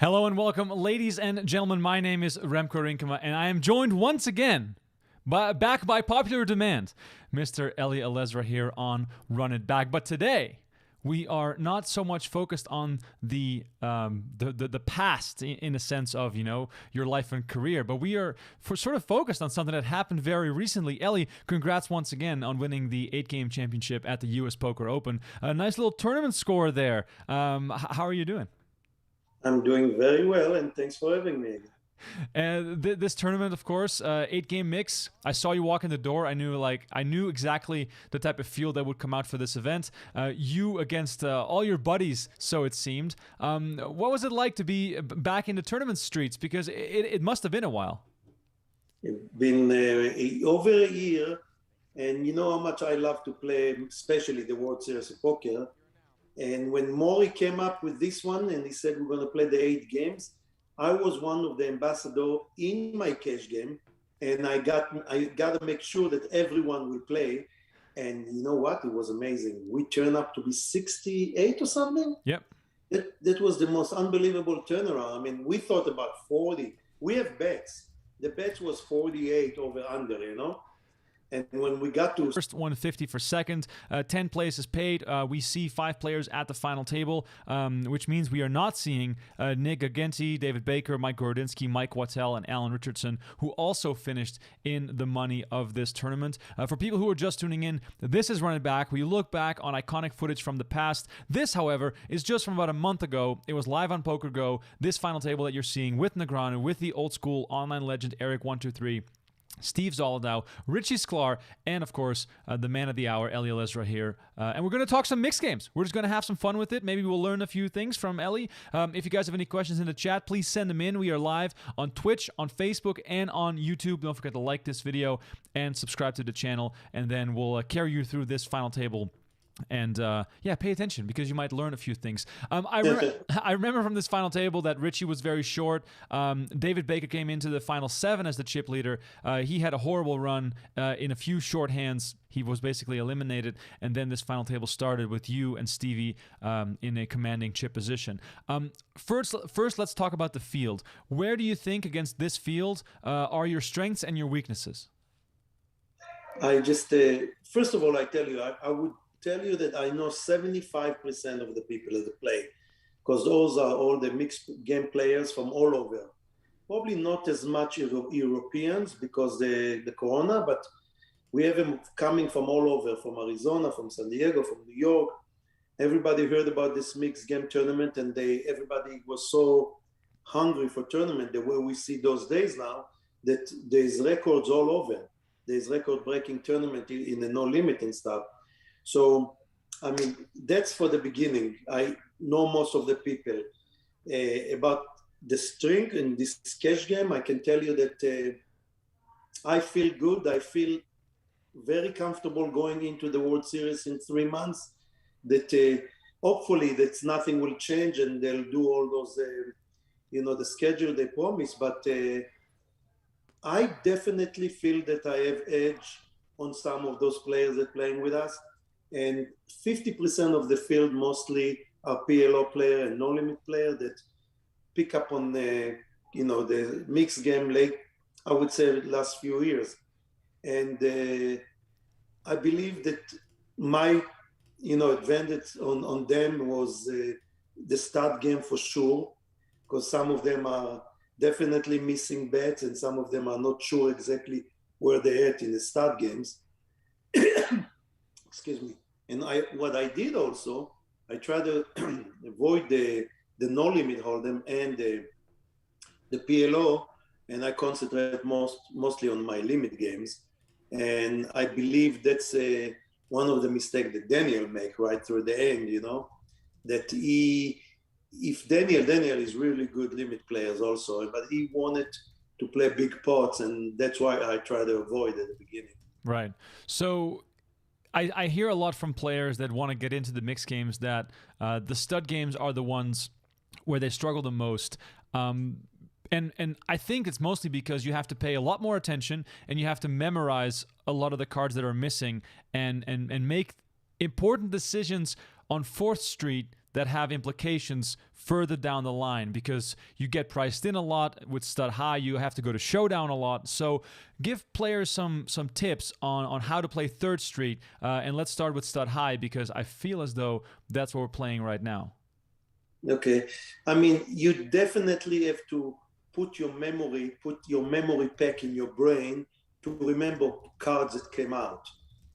Hello and welcome, ladies and gentlemen. My name is Remko Rinkema, and I am joined once again, back by popular demand, Mr. Eli Elezra here on Run It Back. But today, we are not so much focused on the past in the sense of, you know, your life and career, but we are sort of focused on something that happened very recently. Eli, congrats once again on winning the 8-game championship at the US Poker Open. A nice little tournament score there. How are you doing? I'm doing very well, and thanks for having me. And this tournament, of course, 8-game mix. I saw you walk in the door. I knew exactly the type of field that would come out for this event. You against all your buddies, so it seemed. What was it like to be back in the tournament streets? Because it must have been a while. It's been over a year, and you know how much I love to play, especially the World Series of Poker. And when Maury came up with this one and he said we're going to play the 8 games, I was one of the ambassadors in my cash game, and I got to make sure that everyone will play. And you know what? It was amazing. We turned up to be 68 or something. Yep. That was the most unbelievable turnaround. I mean, we thought about 40. We have bets. The bet was 48 over under, you know. And when we got to first 150 for second, 10 places paid. We see 5 players at the final table, which means we are not seeing Nick Agenti, David Baker, Mike Gorodinsky, Mike Wattel, and Alan Richardson, who also finished in the money of this tournament. For people who are just tuning in, this is Run It Back. We look back on iconic footage from the past. This, however, is just from about a month ago. It was live on PokerGO. This final table that you're seeing with Negrono, with the old school online legend Eric123. Steve Zola Tau, Richie Sklar, and of course, the man of the hour, Eli Elezra here. And we're going to talk some mixed games. We're just going to have some fun with it. Maybe we'll learn a few things from Eli. If you guys have any questions in the chat, please send them in. We are live on Twitch, on Facebook, and on YouTube. Don't forget to like this video and subscribe to the channel, and then we'll carry you through this final table. And yeah, pay attention because you might learn a few things. I remember from this final table that Richie was very short. David Baker came into the final 7 as the chip leader. He had a horrible run in a few short hands. He was basically eliminated, and then this final table started with you and Stevie in a commanding chip position. First, let's talk about the field. Where do you think against this field are your strengths and your weaknesses? I just, first of all, I tell you, I would tell you that I know 75% of the people that play, because those are all the mixed game players from all over. Probably not as much Europeans because the corona, but we have them coming from all over, from Arizona, from San Diego, from New York. Everybody heard about this mixed game tournament, and everybody was so hungry for tournament, the way we see those days now, that there's records all over. There's record-breaking tournament in the no limit and stuff. So, I mean, that's for the beginning. I know most of the people. About the strength in this cash game, I can tell you that I feel good. I feel very comfortable going into the World Series in 3 months. That hopefully that nothing will change and they'll do all those, the schedule they promise. But I definitely feel that I have edge on some of those players that are playing with us. And 50% of the field mostly are PLO player and no limit player that pick up on the mixed game late, I would say, the last few years. And I believe that my, advantage on them was the start game for sure, because some of them are definitely missing bets and some of them are not sure exactly where they're at in the start games. Excuse me. And what I did also, I tried to avoid the no limit hold'em and the PLO, and I concentrate mostly on my limit games. And I believe that's one of the mistakes that Daniel make right through the end. That if Daniel is really good limit players also, but he wanted to play big pots, and that's why I try to avoid at the beginning. Right. So I hear a lot from players that want to get into the mixed games that the stud games are the ones where they struggle the most. And I think it's mostly because you have to pay a lot more attention and you have to memorize a lot of the cards that are missing and make important decisions on 4th Street that have implications further down the line, because you get priced in a lot with stud high, you have to go to showdown a lot. So give players some tips on how to play Third Street, and let's start with stud high, because I feel as though that's what we're playing right now. Okay, I mean, you definitely have to put your memory pack in your brain to remember cards that came out,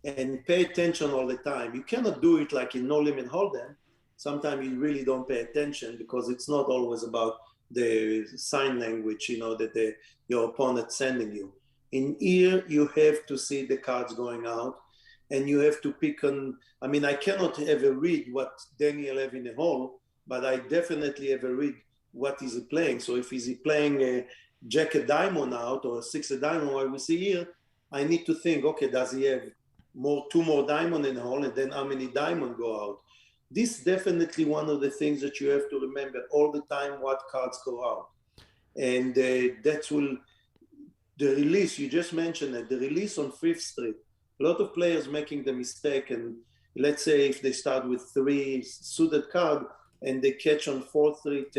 and pay attention all the time. You cannot do it like in No Limit Hold'em. Sometimes you really don't pay attention because it's not always about the sign language, that your opponent's sending you. In here, you have to see the cards going out, and you have to pick on. I mean, I cannot ever read what Daniel have in the hole, but I definitely have a read what is he playing. So if he's playing a jack a diamond out or a six a diamond, what we see here, I need to think, okay, does he have two more diamond in the hole, and then how many diamond go out? This is definitely one of the things that you have to remember all the time, what cards go out. And that will, the release, you just mentioned it, the release on Fifth Street, a lot of players making the mistake, and let's say if they start with 3 suited card and they catch on Fourth Street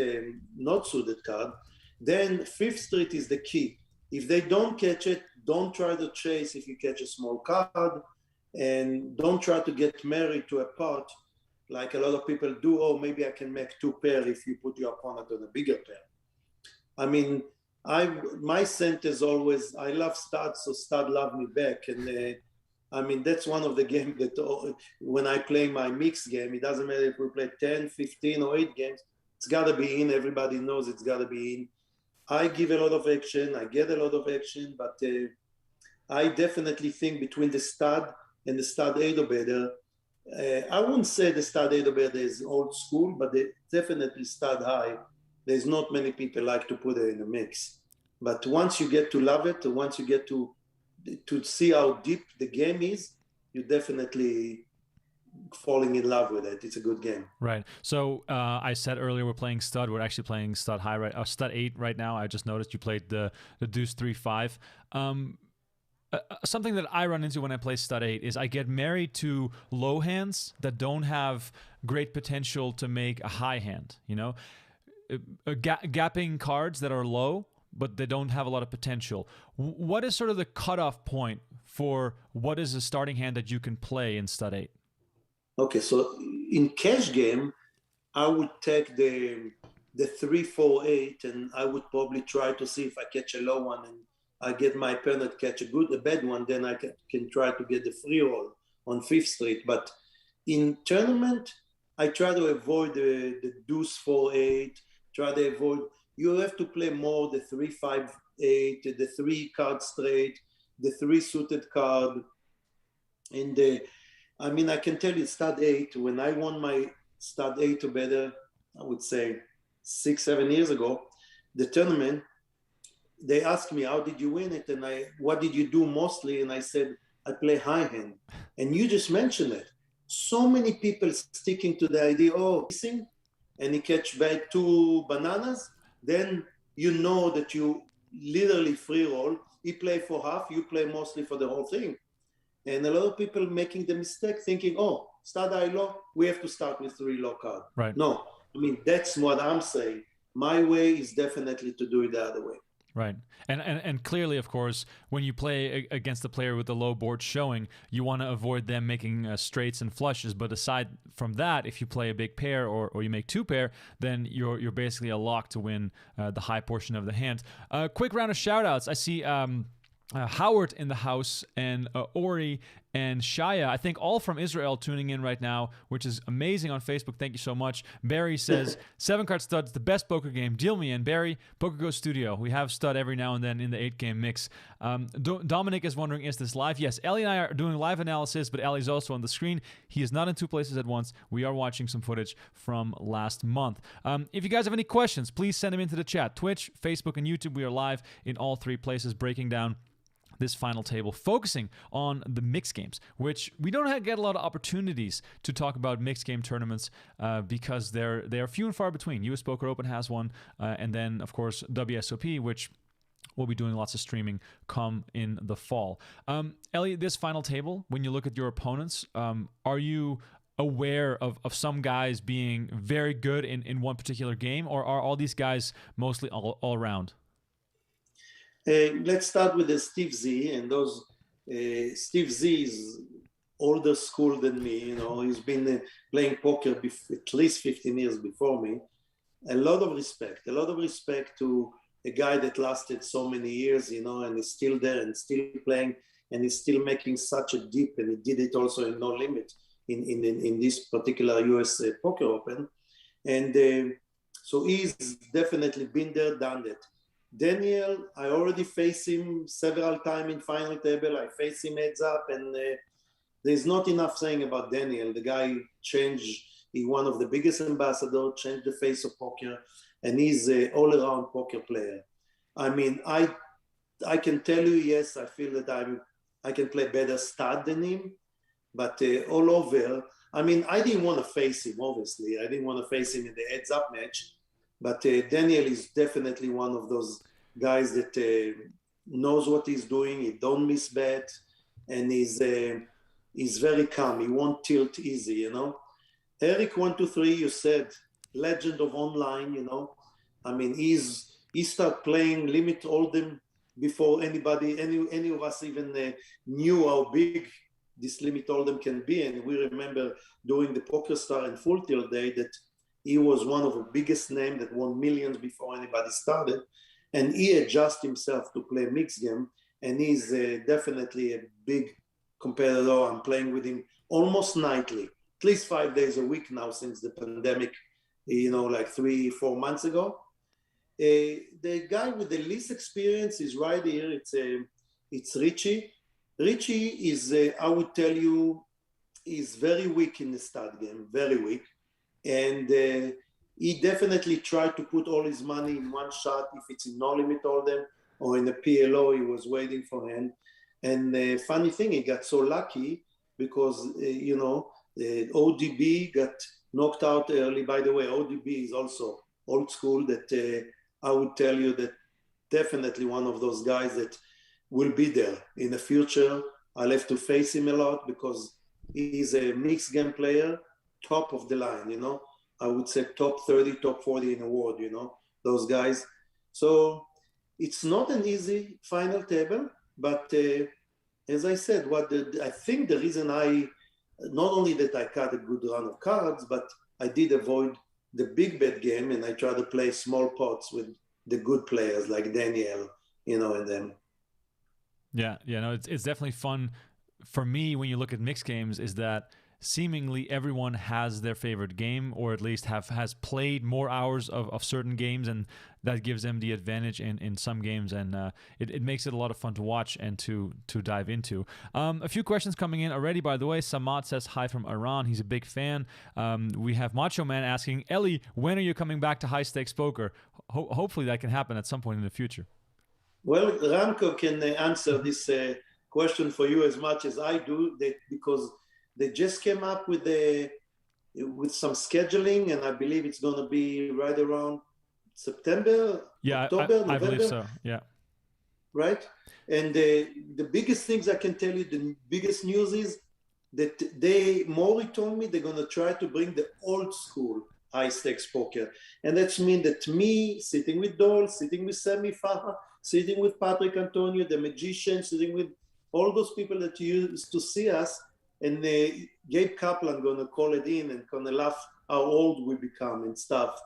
not suited card, then Fifth Street is the key. If they don't catch it, don't try to chase if you catch a small card, and don't try to get married to a pot like a lot of people do. Oh, maybe I can make 2 pair if you put your opponent on a bigger pair. I mean, my scent is always, I love stud, so stud love me back. And I mean, that's one of the games that when I play my mixed game, it doesn't matter if we play 10, 15 or 8 games, it's got to be in. Everybody knows it's got to be in. I give a lot of action, I get a lot of action, but I definitely think between the stud and the stud 8 or better, I wouldn't say the stud 8 or better is old school, but they definitely stud high. There's not many people like to put it in a mix. But once you get to love it, once you get to see how deep the game is, you definitely falling in love with it. It's a good game. Right. So I said earlier we're playing stud. We're actually playing stud high, right? Stud 8 right now. I just noticed you played the deuce 3-5. Something that I run into when I play stud 8 is I get married to low hands that don't have great potential to make a high hand. Gapping cards that are low, but they don't have a lot of potential. What is sort of the cutoff point for what is a starting hand that you can play in stud 8? Okay, so in cash game, I would take the 3-4-8, and I would probably try to see if I catch a low one and I get my opponent catch a bad one, then I can try to get the free roll on Fifth Street. But in tournament, I try to avoid the deuce 4-8, try to avoid, you have to play more the 3-5-8, the 3 card straight, the 3 suited card. And I mean, I can tell you stud 8, when I won my stud 8 or better, I would say 6-7 years ago, the tournament, they asked me, how did you win it? And what did you do mostly? And I said, I play high hand. And you just mentioned it. So many people sticking to the idea, missing, and he catch back 2 bananas, then you know that you literally free roll. He play for half, you play mostly for the whole thing. And a lot of people making the mistake thinking, stud high low, we have to start with 3 low card. Right. No, I mean, that's what I'm saying. My way is definitely to do it the other way. Right. And clearly, of course, when you play against a player with the low board showing, you want to avoid them making straights and flushes. But aside from that, if you play a big pair or you make 2 pair, then you're basically a lock to win the high portion of the hand. Quick round of shout-outs. I see Howard in the house, and Ori and Shaya, I think all from Israel, tuning in right now, which is amazing on Facebook. Thank you so much. Barry says, 7-card stud's the best poker game. Deal me in, Barry. PokerGo Studio. We have stud every now and then in the 8-game mix. Dominic is wondering, is this live? Yes, Eli and I are doing live analysis, but Eli's also on the screen. He is not in 2 places at once. We are watching some footage from last month. If you guys have any questions, please send them into the chat. Twitch, Facebook, and YouTube. We are live in all 3 places, breaking down this final table, focusing on the mixed games, which we don't get a lot of opportunities to talk about mixed game tournaments because they're few and far between. US Poker Open has one, and then, of course, WSOP, which we'll be doing lots of streaming come in the fall. Eli, this final table, when you look at your opponents, are you aware of some guys being very good in one particular game, or are all these guys mostly all around? Let's start with the Steve Z, and those Steve Z is older school than me. You know, he's been playing poker at least 15 years before me. A lot of respect to a guy that lasted so many years, you know, and is still there and still playing, and is still making such a dip, and he did it also in No Limit in this particular US Poker Open. And so he's definitely been there, done that. Daniel, I already faced him several times in final table. I faced him heads up, and there's not enough saying about Daniel. The guy changed. He's one of the biggest ambassadors, changed the face of poker, and he's an all-around poker player. I mean, I can tell you, yes, I feel that I can play better stud than him, but all over, I mean, I didn't want to face him, obviously. I didn't want to face him in the heads-up match, but Daniel is definitely one of those guys that knows what he's doing. He don't miss bet, and he's very calm. He won't tilt easy, you know. Eric 123, you said, legend of online, you know. I mean, he started playing limit hold'em before any of us even knew how big this limit hold'em can be. And we remember during the Poker Star and Full Tilt Day that he was one of the biggest names that won millions before anybody started. And he adjusted himself to play mixed game. And he's definitely a big competitor. I'm playing with him almost nightly, at least 5 days a week now since the pandemic, you know, like 3-4 months ago. The guy with the least experience is right here. It's Richie. Richie is, I would tell you, is very weak in the stud game, very weak. And he definitely tried to put all his money in one shot. If it's in No Limit Hold'em or in a PLO, he was waiting for him. And the funny thing, he got so lucky because, you know, ODB got knocked out early. By the way, ODB is also old school that I would tell you that definitely one of those guys that will be there in the future. I'll have to face him a lot because he's a mixed game player, top of the line, you know. I would say top 30, top 40 in the world, you know, those guys. So it's not an easy final table, but as I said, I think the reason not only that I cut a good run of cards, but I did avoid the big bet game, and I try to play small pots with the good players like Daniel, you know, and them. Yeah, no, it's definitely fun for me when you look at mixed games, is that seemingly everyone has their favorite game, or at least has played more hours of certain games, and that gives them the advantage in some games, and it makes it a lot of fun to watch and to dive into. A few questions coming in already, by the way. Samad says hi from Iran. He's a big fan. We have Macho Man asking, Eli, when are you coming back to high stakes poker? Hopefully that can happen at some point in the future. Well, Remko can answer this question for you as much as I do, because they just came up with some scheduling, and I believe it's going to be right around September, October, November. I believe so, yeah. Right? And the biggest things I can tell you, the biggest news is that Maury told me they're going to try to bring the old school high stakes poker. And that means that me, sitting with Dole, sitting with Sammy Faha, sitting with Patrick Antonio, the magician, sitting with all those people that used to see us, and Gabe Kaplan going to call it in and going to laugh how old we become and stuff,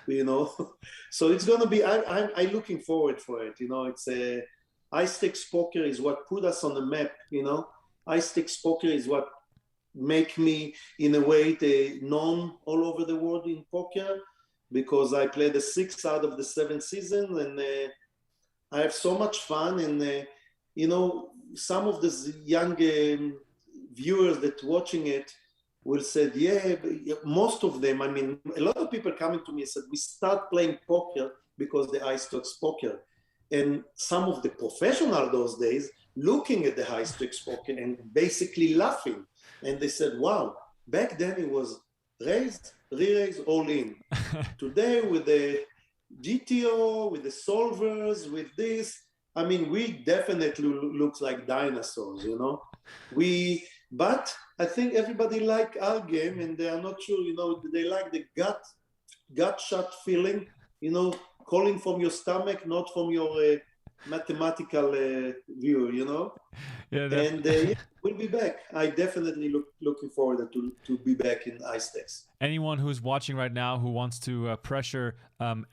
you know. So it's going to be, I'm looking forward for it, you know. It's high stakes poker is what put us on the map, you know. High stakes poker is what make me, in a way, known all over the world in poker, because I played the 6 out of the 7 seasons, and I have so much fun. And you know, some of the young viewers that watching it will say, yeah, most of them, I mean, a lot of people coming to me and said, we start playing poker because the high stakes poker. And some of the professionals those days looking at the high stakes poker and basically laughing. And they said, wow, back then it was raised, re-raise, all in. Today with the GTO, with the solvers, with this, I mean, we definitely look like dinosaurs, you know. But I think everybody like our game, and they are not sure, they like the gut shot feeling, calling from your stomach, not from your mathematical view. Yeah, And yeah, we'll be back. I definitely looking forward to be back in Ice Tex. anyone who's watching right now who wants to pressure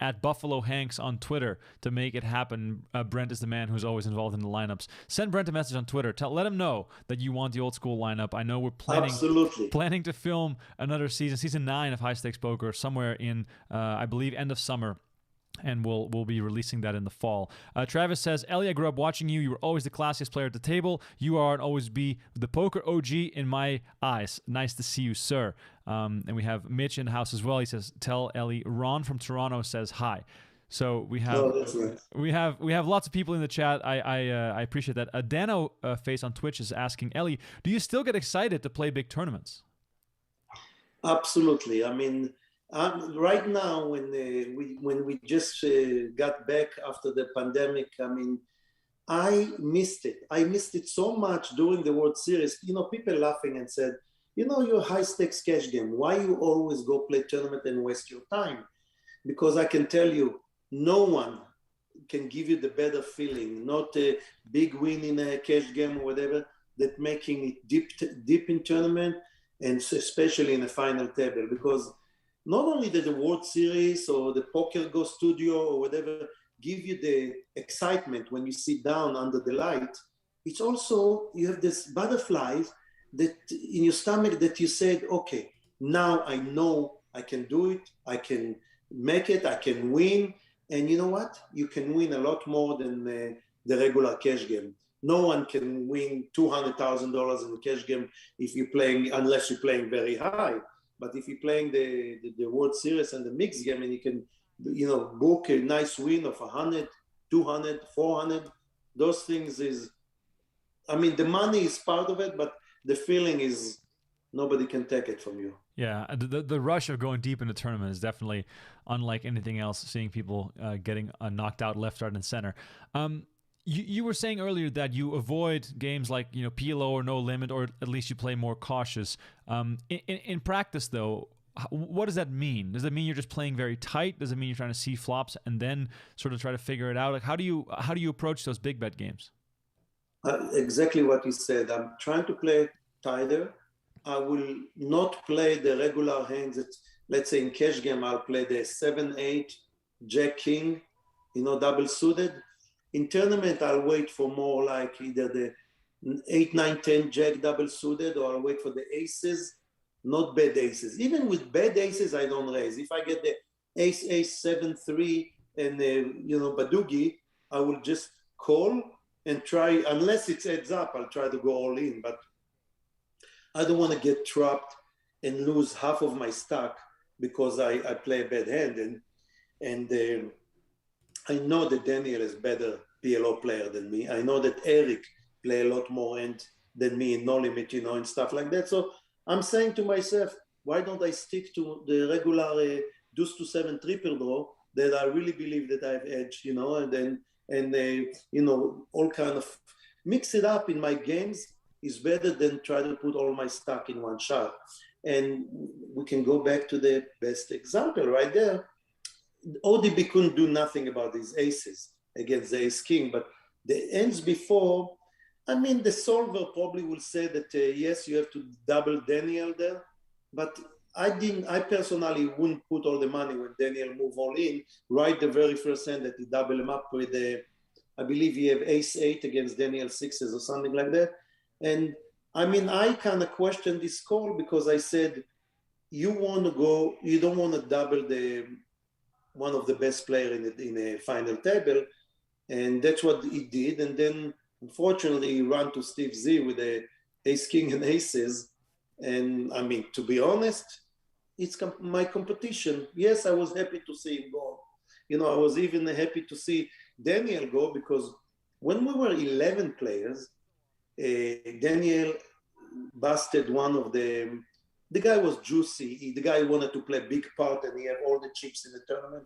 at Buffalo Hanks on Twitter to make it happen, Brent is the man who's always involved in the lineups. Send Brent a message on Twitter. Let him know that you want the old school lineup. I know we're planning to film another season 9 of High Stakes Poker somewhere in I believe end of summer. And we'll be releasing that in the fall. Travis says, Eli, I grew up watching you. You were always the classiest player at the table. You are and always be the poker OG in my eyes. Nice to see you, sir. And we have Mitch in the house as well. He says, tell Eli, Ron from Toronto says hi. So we have we have lots of people in the chat. I appreciate that. Dano Face on Twitch is asking, Eli, do you still get excited to play big tournaments? Absolutely. I mean, right now, when we just got back after the pandemic, I mean, I missed it. I missed it so much during the World Series. People laughing and said, you're a high stakes cash game. Why you always go play tournament and waste your time? Because I can tell you, no one can give you the better feeling, not a big win in a cash game or whatever, that making it deep in tournament, and especially in the final table. Because not only that the World Series or the PokerGO studio or whatever give you the excitement when you sit down under the light, it's also, you have this butterflies that in your stomach that you said, okay, now I know I can do it, I can make it, I can win. And you know what? You can win a lot more than the regular cash game. No one can win $200,000 in a cash game unless you're playing very high. But if you're playing the World Series and the mixed game, and you can, book a nice win of 100, 200, 400, those things is, I mean, the money is part of it, but the feeling is nobody can take it from you. Yeah, the rush of going deep in the tournament is definitely unlike anything else, seeing people getting knocked out left, right, and center. You were saying earlier that you avoid games like PLO or No Limit, or at least you play more cautious. In practice, though, what does that mean? Does that mean you're just playing very tight? Does it mean you're trying to see flops and then sort of try to figure it out? Like how do you approach those big bet games? Exactly what you said. I'm trying to play tighter. I will not play the regular hands. Let's say in cash game, I'll play the 7-8, Jack King, double suited. In tournament, I'll wait for more like either the 8-9-10 Jack double suited, or I'll wait for the aces, not bad aces. Even with bad aces, I don't raise. If I get the ace 7-3 and Badugi, I will just call and try. Unless it heads up, I'll try to go all in. But I don't want to get trapped and lose half of my stack because I play a bad hand. And I know that Daniel is better PLO player than me. I know that Eric play a lot more hand than me in No Limit, and stuff like that. So I'm saying to myself, why don't I stick to the regular deuce to 7 triple draw that I really believe that I have edge, and all kind of mix it up in my games is better than try to put all my stock in one shot. And we can go back to the best example right there. ODB couldn't do nothing about these aces against the ace king, but the ends before, I mean, the solver probably will say that yes, you have to double Daniel there, but I personally wouldn't put all the money when Daniel move all in, right the very first hand that he double him up with I believe he have ace 8 against Daniel 6s or something like that. And I mean, I kind of questioned this call because I said, you don't want to double one of the best player in a final table, and that's what he did. And then unfortunately he ran to Steve Z with the ace king and aces. And I mean, to be honest, it's my competition. Yes, I was happy to see him go. I was even happy to see Daniel go, because when we were 11 players, Daniel busted one of the guy was juicy. The guy wanted to play big pot and he had all the chips in the tournament.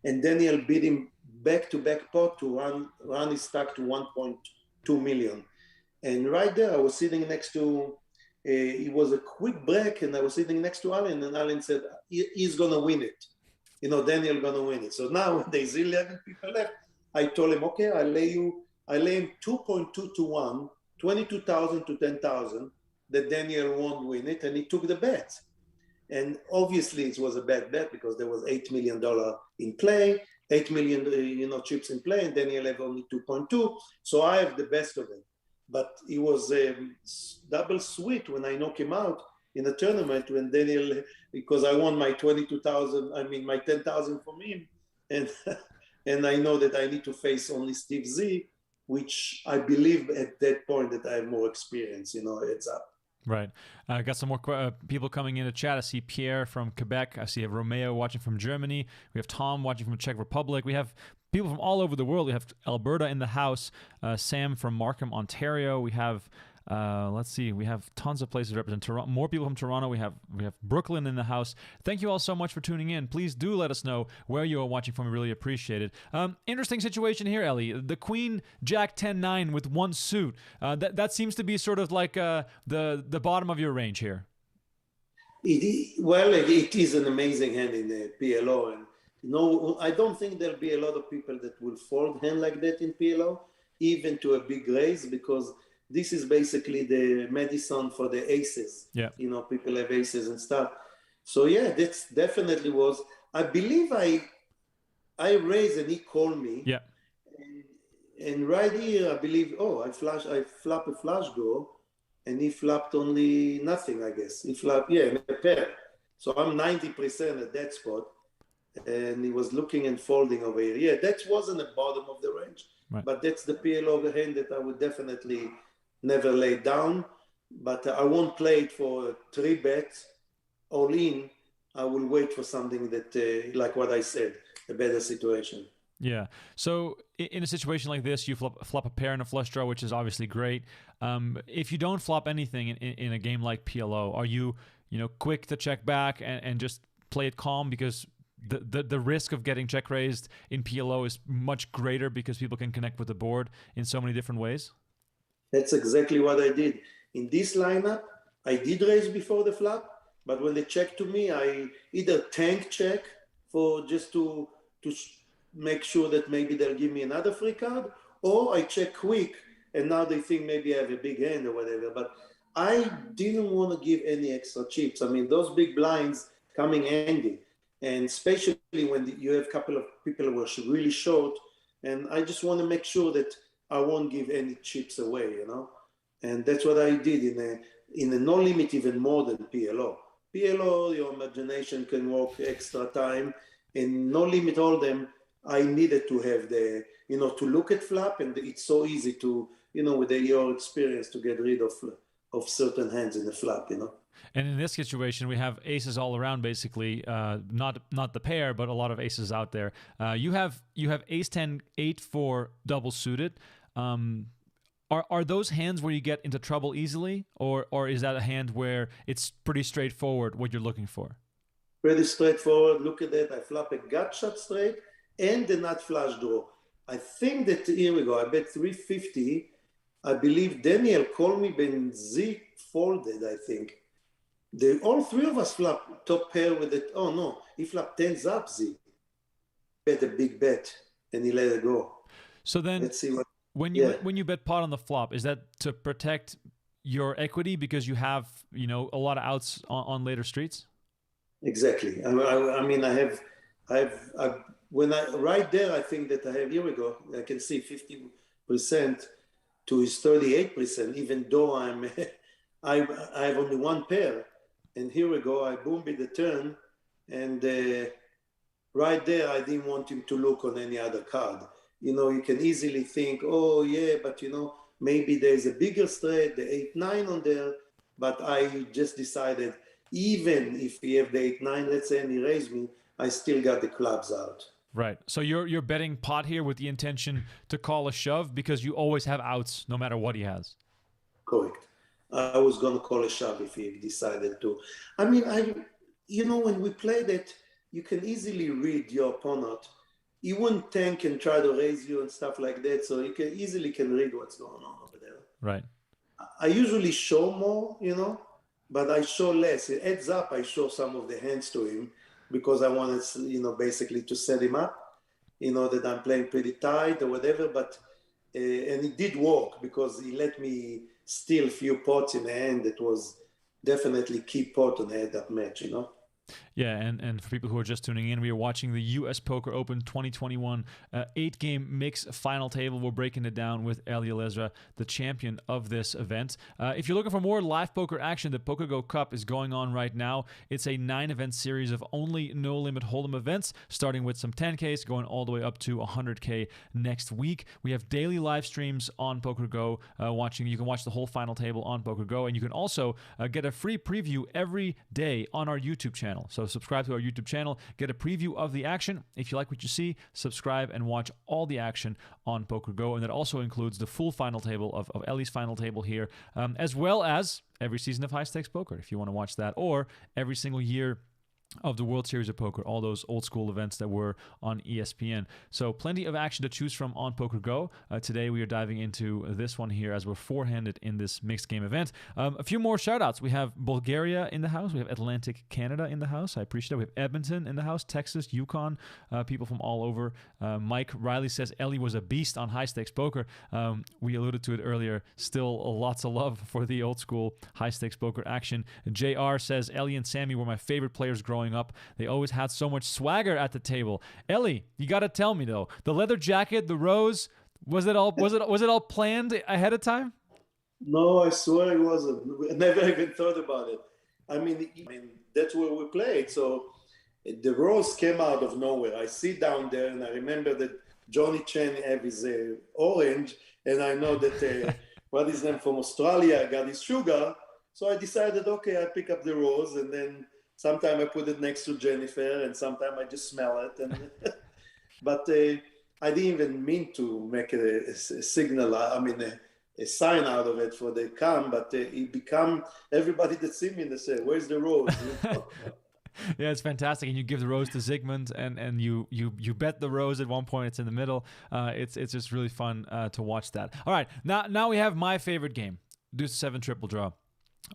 And Daniel beat him back-to-back pot to run his stack to 1.2 million. And right there, I was sitting next to it was a quick break, and I was sitting next to Allen, and Allen said, he's going to win it. Daniel going to win it. So now when there's 11 people left, I told him, okay, I lay him 2.2 to 1, 22,000 to 10,000, that Daniel won't win it, and he took the bet. And obviously it was a bad bet because there was $8 million in play, 8 million, chips in play, and Daniel had only 2.2. So I have the best of it. But it was double sweet when I knock him out in the tournament when Daniel, because I won my 22,000, my 10,000 from him. And and I know that I need to face only Steve Z, which I believe at that point that I have more experience, it's up. Right. I got some more people coming in the chat. I see Pierre from Quebec. I see Romeo watching from Germany. We have Tom watching from the Czech Republic. We have people from all over the world. We have Alberta in the house. Sam from Markham, Ontario. We have, let's see, we have tons of places represented. Toronto, more people from Toronto. We have Brooklyn in the house. Thank you all so much for tuning in. Please do let us know where you are watching from. We really appreciate it. Interesting situation here, Eli. The Queen Jack 10-9 with one suit. That seems to be sort of like the bottom of your range here. It is an amazing hand in the PLO, and I don't think there'll be a lot of people that will fold hand like that in PLO, even to a big raise, because this is basically the medicine for the aces. Yeah. People have aces and stuff. So yeah, that's definitely was. I believe I raised and he called me. Yeah. And right here, I believe, I flop a flash go, and he flopped only nothing, I guess. He flopped, a pair. So I'm 90% at that spot. And he was looking and folding over here. Yeah, that wasn't the bottom of the range. Right. But that's the PLO hand that I would definitely never lay down. But I won't play it for 3 bets all in. I will wait for something that, like what I said, a better situation. Yeah. So in a situation like this, you flop a pair and a flush draw, which is obviously great. If you don't flop anything in a game like PLO, are you quick to check back and just play it calm, because the risk of getting check raised in PLO is much greater because people can connect with the board in so many different ways? That's exactly what I did. In this lineup, I did raise before the flop, but when they check to me, I either tank check for just to make sure that maybe they'll give me another free card, or I check quick and now they think maybe I have a big hand or whatever. But I didn't want to give any extra chips. Those big blinds coming handy. And especially when you have a couple of people who are really short, and I just want to make sure that I won't give any chips away, And that's what I did in a no limit, even more than PLO. PLO, your imagination can work extra time. In no limit hold'em, I needed to have to look at flop, and it's so easy to, with your experience, to get rid of certain hands in the flop, And in this situation, we have aces all around, basically. Not the pair, but a lot of aces out there. You have ace 10, 8-4 double suited. Are those hands where you get into trouble easily, or is that a hand where it's pretty straightforward what you're looking for? Pretty straightforward. Look at that. I flop a gut shot straight and the nut flush draw. I think that, here we go, I bet 350. I believe Daniel called me when Z folded, I think. All 3 of us flop top pair with it. Oh no, he flopped 10s up, Z. Bet a big bet and he let it go. So then, let's see when you bet pot on the flop, is that to protect your equity because you have a lot of outs on later streets? Exactly. I have when I right there, I think that I have, here we go, I can see 50% to his 38%, even though I have only 1 pair. And here we go, I boom bid the turn, and right there, I didn't want him to look on any other card. You can easily think, oh yeah, but maybe there's a bigger straight, the 8-9 on there, but I just decided, even if he have the 8-9, let's say, and he raised me, I still got the clubs out. Right. So you're betting pot here with the intention to call a shove because you always have outs no matter what he has. Correct. I was going to call a shove if he decided to. When we play that, you can easily read your opponent. He wouldn't tank and try to raise you and stuff like that, so you can easily read what's going on over there. Right. I usually show more, but I show less. It adds up. I show some of the hands to him because I wanted, basically to set him up, that I'm playing pretty tight or whatever. But and it did work because he let me steal a few pots in the end. That was definitely key pot on the head-up match. Yeah, and for people who are just tuning in, we are watching the U.S. Poker Open 2021 8-game mix final table. We're breaking it down with Eli Elezra, the champion of this event. If you're looking for more live poker action, the PokerGO Cup is going on right now. It's a 9-event series of only no-limit hold'em events, starting with some 10Ks, going all the way up to 100K next week. We have daily live streams on PokerGO. You can watch the whole final table on PokerGO, and you can also get a free preview every day on our YouTube channel. So subscribe to our YouTube channel, get a preview of the action. If you like what you see, subscribe and watch all the action on PokerGO. And that also includes the full final table of Eli's final table here, as well as every season of High Stakes Poker, if you want to watch that, or every single year of the World Series of Poker, all those old school events that were on ESPN. So plenty of action to choose from on PokerGO. Today we are diving into this one here as we're four-handed in this mixed game event. A few more shout outs. We have Bulgaria in the house. We have Atlantic Canada in the house. I appreciate that. We have Edmonton in the house, Texas, Yukon, people from all over. Mike Riley says Eli was a beast on High Stakes Poker. We alluded to it earlier. Still lots of love for the old school High Stakes Poker action. JR says Eli and Sammy were my favorite players growing up. They always had so much swagger at the table. Eli, you got to tell me though, the leather jacket, the rose, was it all planned ahead of time? No, I swear it wasn't. I never even thought about it. I mean, that's where we played. So the rose came out of nowhere. I sit down there and I remember that Johnny Chen have his orange, and I know that what is name from Australia got his sugar. So I decided, okay, I pick up the rose, and then sometimes I put it next to Jennifer, and sometimes I just smell it. And but I didn't even mean to make a signal. A sign out of it for the come, but it become everybody that see me and they say, "Where's the rose?" Yeah, it's fantastic, and you give the rose to Zygmunt, and you bet the rose at one point. It's in the middle. It's just really fun to watch that. All right, now we have my favorite game, Deuce 7 Triple Draw,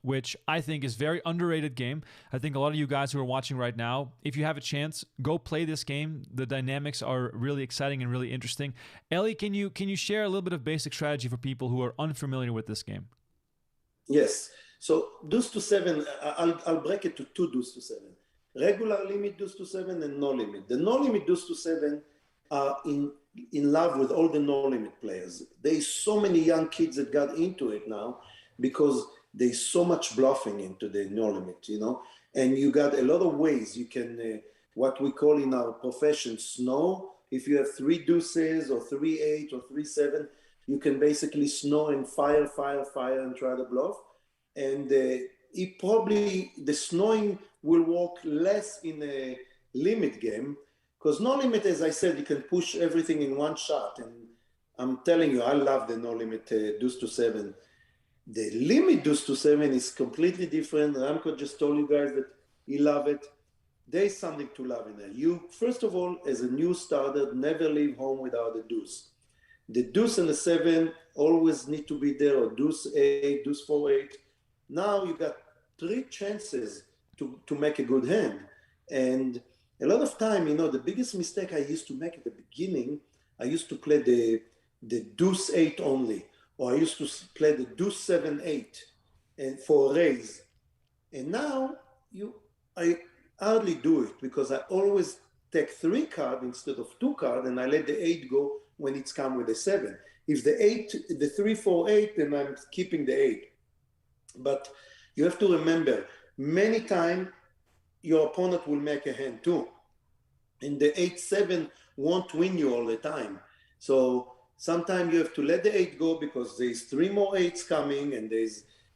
which I think is very underrated game. I think a lot of you guys who are watching right now, if you have a chance, go play this game. The dynamics are really exciting and really interesting. Eli, can you share a little bit of basic strategy for people who are unfamiliar with this game? Yes. So Deuce to 7, I'll break it to 2 Deuce to 7. Regular limit Deuce to 7 and no limit. The no limit Deuce to 7 are in love with all the no limit players. There's so many young kids that got into it now because there's so much bluffing into the no limit, and you got a lot of ways you can, what we call in our profession, snow. If you have 3 deuces or 3-8 or 3-7, you can basically snow and fire and try to bluff. And the snowing will work less in a limit game because no limit, as I said, you can push everything in one shot. And I'm telling you, I love the no limit Deuce to 7. The limit Deuce to 7 is completely different. Remko just told you guys that he love it. There's something to love in there. You, first of all, as a new starter, never leave home without a deuce. The deuce and the 7 always need to be there, or deuce 8, deuce 4-8. Now you got 3 chances to make a good hand. And a lot of time, the biggest mistake I used to make at the beginning, I used to play the deuce 8 only, or I used to play the deuce 7-8 and for a raise. And now I hardly do it because I always take 3 cards instead of 2 cards, and I let the 8 go when it's come with a 7. If the 3-4-8, then I'm keeping the 8. But you have to remember, many times your opponent will make a hand too. And the 8-7 won't win you all the time. So sometimes you have to let the 8 go because there's 3 more 8s coming, and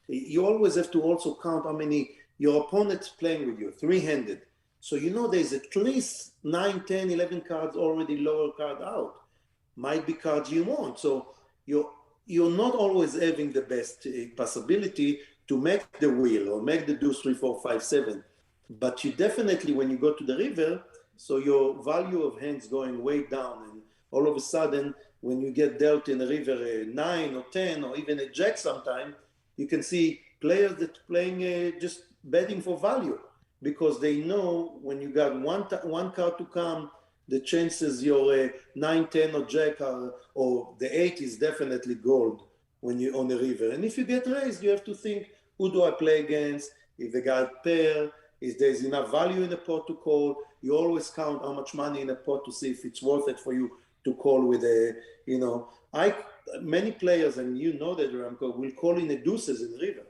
you always have to also count how many your opponent's playing with you, 3-handed. So there's at least 9, 10, 11 cards already lower card out. Might be cards you want. So you're not always having the best possibility to make the wheel or make the deuce 3, 4, 5, 7. But you definitely, when you go to the river, so your value of hands going way down, and all of a sudden, when you get dealt in the river a 9 or 10 or even a jack sometime, you can see players that playing just betting for value, because they know when you got one card to come, the chances your 9, 10 or jack or the 8 is definitely gold when you're on the river. And if you get raised, you have to think, who do I play against? If the guy pair, if there's enough value in the pot to call. You always count how much money in the pot to see if it's worth it for you to call with a, many players, and you know that, Remko, will call in the deuces in the river.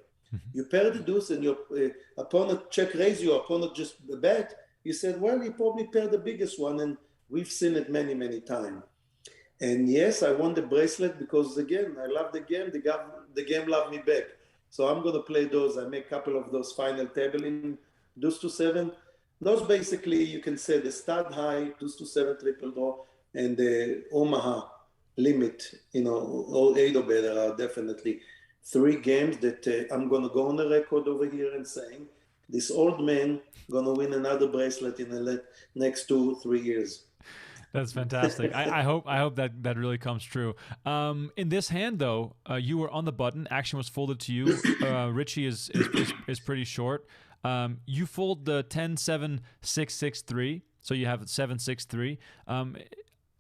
You pair the deuce and your opponent check raise, your opponent just bet. You said, well, he probably paired the biggest one, and we've seen it many, many times. And yes, I won the bracelet because, again, I love the game. The game loved me back. So I'm going to play those. I make a couple of those final table in deuce to 7. Those basically, you can say the stud high, deuce to 7 triple draw, and the Omaha limit, all 8 or better are definitely 3 games that I'm going to go on the record over here and saying, this old man going to win another bracelet in the next 2-3 years. That's fantastic. I hope that really comes true. In this hand, though, you were on the button. Action was folded to you. Richie is pretty short. You fold the 10-7-6-6-3, so you have 7-6-3.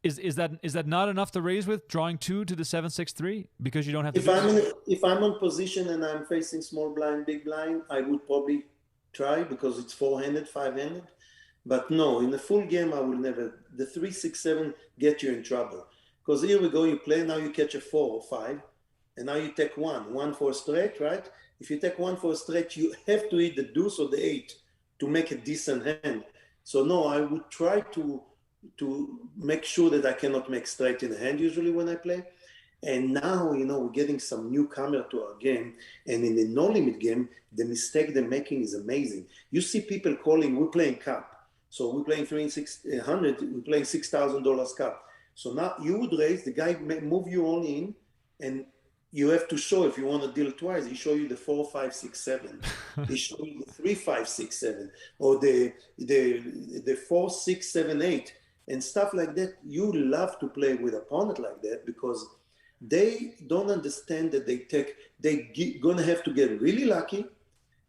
Is that not enough to raise with, drawing 2 to the 7-6-3, because you don't have to? If I'm on position and I'm facing small blind, big blind, I would probably try, because it's 4-handed, 5-handed. But no, in the full game, I will never. The 3-6-7 get you in trouble, because here we go. You play, now you catch a 4 or 5, and now you take one for a straight, right? If you take one for a straight, you have to hit the deuce or the 8 to make a decent hand. So no, I would try to make sure that I cannot make straight in the hand usually when I play. And now, we're getting some newcomer to our game. And in the no-limit game, the mistake they're making is amazing. You see people calling, we're playing cup. So we're playing 3,600, we're playing $6,000 cup. So now you would raise, the guy may move you all in, and you have to show, if you want to deal twice, he show you the 4, 5, 6, 7. He show you the 3, 5, 6, 7, or the 4, 6, 7, 8, and stuff like that. You love to play with opponent like that, because they don't understand that they're gonna have to get really lucky,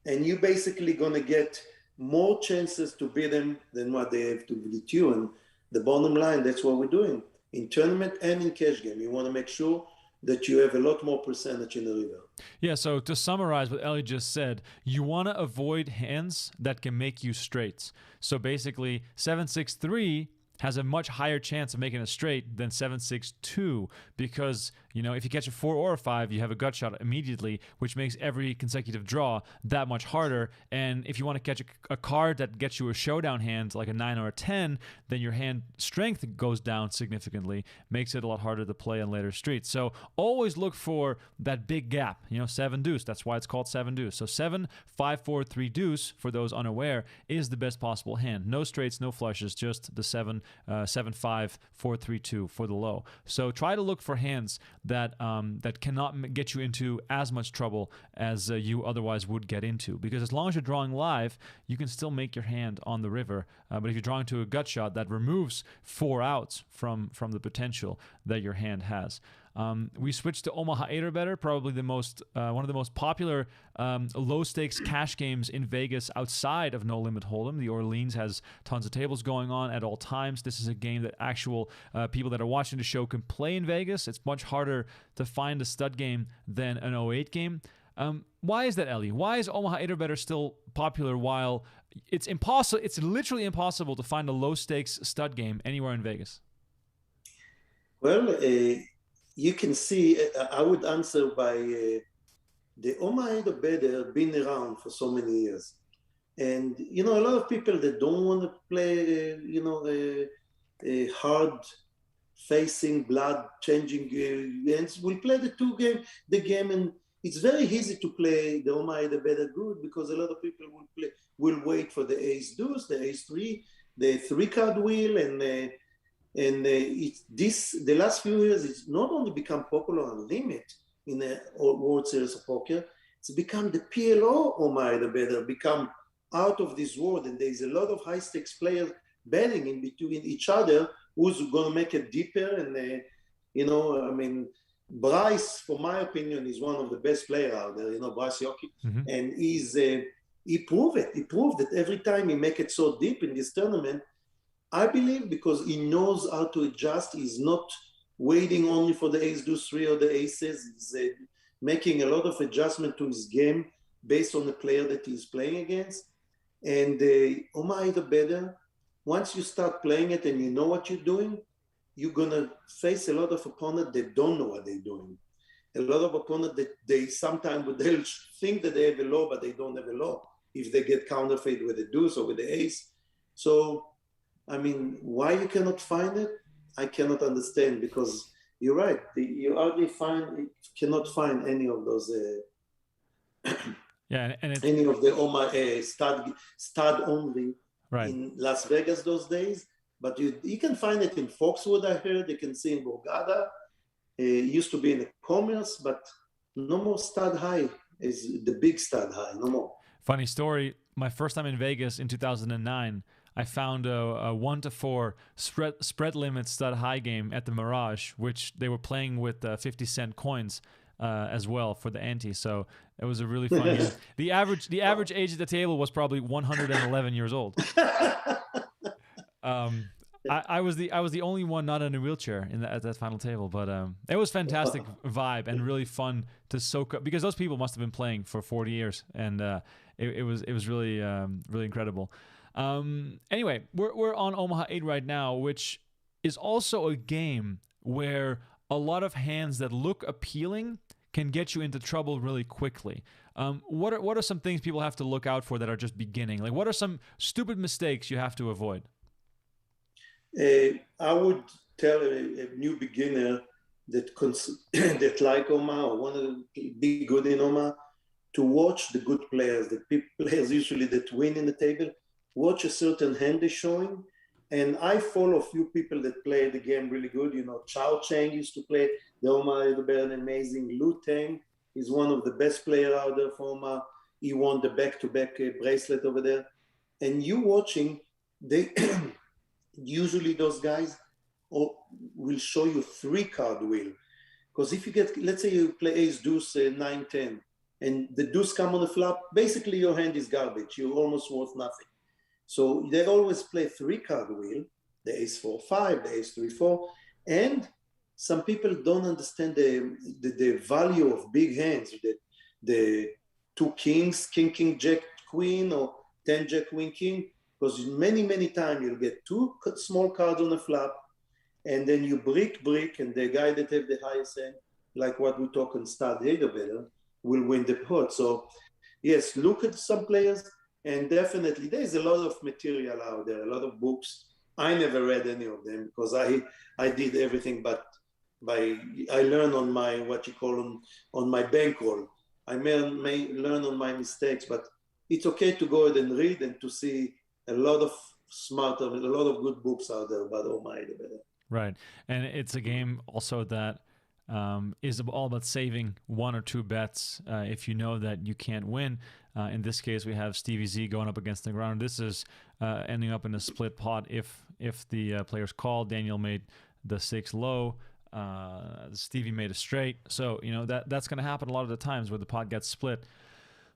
and you basically gonna get more chances to beat them than what they have to beat you. And the bottom line, that's what we're doing in tournament and in cash game. You want to make sure that you have a lot more percentage in the river. Yeah, so to summarize what Eli just said, you want to avoid hands that can make you straights. So basically, 7-6-3 has a much higher chance of making a straight than 7-6-2, because if you catch a 4 or a 5, you have a gut shot immediately, which makes every consecutive draw that much harder. And if you want to catch a card that gets you a showdown hand, like a 9 or a 10, then your hand strength goes down significantly, makes it a lot harder to play on later streets. So always look for that big gap, 7 deuce. That's why it's called 7 deuce. So 7, 5, 4, 3 deuce, for those unaware, is the best possible hand. No straights, no flushes, just the 7, 5, 4, 3, 2 for the low. So try to look for hands that cannot get you into as much trouble as you otherwise would get into, because as long as you're drawing live, you can still make your hand on the river. But if you're drawing to a gut shot, that removes 4 outs from the potential that your hand has. We switched to Omaha 8 or better, probably one of the most popular low stakes cash games in Vegas outside of No Limit Hold'em. The Orleans has tons of tables going on at all times. This is a game that actual people that are watching the show can play in Vegas. It's much harder to find a stud game than an 08 game. Why is that, Eli? Why is Omaha 8 or better still popular while it's impossible? It's literally impossible to find a low stakes stud game anywhere in Vegas. Well, you can see, I would answer by the Omaha 8 or better been around for so many years. And, a lot of people that don't want to play, a hard facing, blood changing games will play the game, and it's very easy to play the Omaha 8 or better good, because a lot of people will wait for the ace deuce, the ace 3, the 3-card wheel, and the last few years, it's not only become popular on limit in the World Series of Poker, it's become the PLO Omaha 8 or better, become out of this world, and there's a lot of high stakes players betting in between each other who's going to make it deeper. And Bryce, for my opinion, is one of the best players out there. Bryce Yoki, and he proved it. He proved that every time he make it so deep in this tournament. I believe because he knows how to adjust. He's not waiting only for the ace deuce three or the aces. He's making a lot of adjustment to his game based on the player that he's playing against. And Omar either better. Once you start playing it and you know what you're doing, you're gonna face a lot of opponents that don't know what they're doing. A lot of opponents that they sometimes they'll think that they have a low, but they don't have a low if they get counterfeit with the deuce or with the ace. So, I mean, why you cannot find it? I cannot understand, because you're right. You hardly cannot find any of those. Yeah, and any of the Omar stud only right in Las Vegas those days. But you can find it in Foxwood. I heard you can see in Borgata. It used to be in the Commerce, but no more stud high is the big stud high. No more. Funny story. My first time in Vegas in 2009. I found a 1-4 spread limit stud high game at the Mirage, which they were playing with 50-cent coins as well for the ante. So it was a really fun game. The average age at the table was probably 111 years old. I was the only one not in a wheelchair at that final table, but it was fantastic vibe and really fun to soak up, because those people must have been playing for 40 years, and it was really really incredible. Anyway, we're on Omaha 8 right now, which is also a game where a lot of hands that look appealing can get you into trouble really quickly. What are some things people have to look out for that are just beginning? Like, what are some stupid mistakes you have to avoid? I would tell a new beginner that like Omaha or want to be good in Omaha to watch the good players, the players usually that win in the table. Watch a certain hand they're showing. And I follow a few people that play the game really good. Chao Chang used to play the Omaha Bear, amazing. Lu Tang is one of the best players out there for Omaha. He won the back-to-back bracelet over there. And you watching, they usually those guys will show you 3-card wheel. Because if you get, let's say you play ace deuce 9-10, and the deuce come on the flop, basically your hand is garbage. You're almost worth nothing. So they always play 3-card wheel, the ace 4-5, the ace 3-4, and some people don't understand the value of big hands. The 2 kings, king, jack, queen, or 10 jack, queen, king, because many times you'll get 2 small cards on the flop, and then you brick, and the guy that have the highest hand, like what we talk in stud eight or better, will win the pot. So yes, look at some players. And definitely, there's a lot of material out there, a lot of books. I never read any of them because I did everything, but I learned on my, on my bankroll. I may learn on my mistakes, but it's okay to go ahead and read and to see a lot of a lot of good books out there about Omaha. Right. And it's a game also that is all about saving 1 or 2 bets if you know that you can't win. In this case, we have Stevie Z going up against Negrono. This is ending up in a split pot if the players call. Daniel made the 6 low. Stevie made a straight. So, that's going to happen a lot of the times where the pot gets split.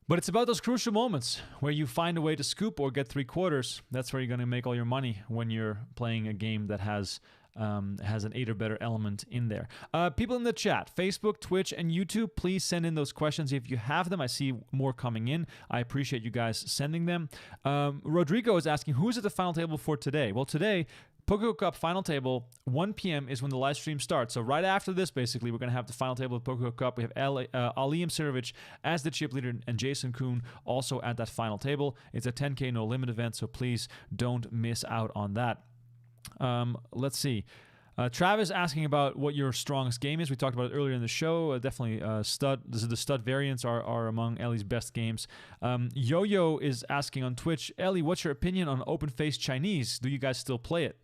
But it's about those crucial moments where you find a way to scoop or get 3/4. That's where you're going to make all your money when you're playing a game that has an 8 or better element in there. People in the chat, Facebook, Twitch, and YouTube, please send in those questions if you have them. I see more coming in. I appreciate you guys sending them. Rodrigo is asking, who's at the final table for today? Well, today, PokerGO Cup final table, 1 p.m. is when the live stream starts. So right after this, basically, we're going to have the final table of PokerGO Cup. We have Ali Imsirovic as the chip leader and Jason Kuhn also at that final table. It's a 10K no limit event, so please don't miss out on that. Let's see. Travis asking about what your strongest game is. We talked about it earlier in the show. Definitely stud. The stud variants are among Eli's best games. Yo-Yo is asking on Twitch, Eli, what's your opinion on open-face Chinese? Do you guys still play it?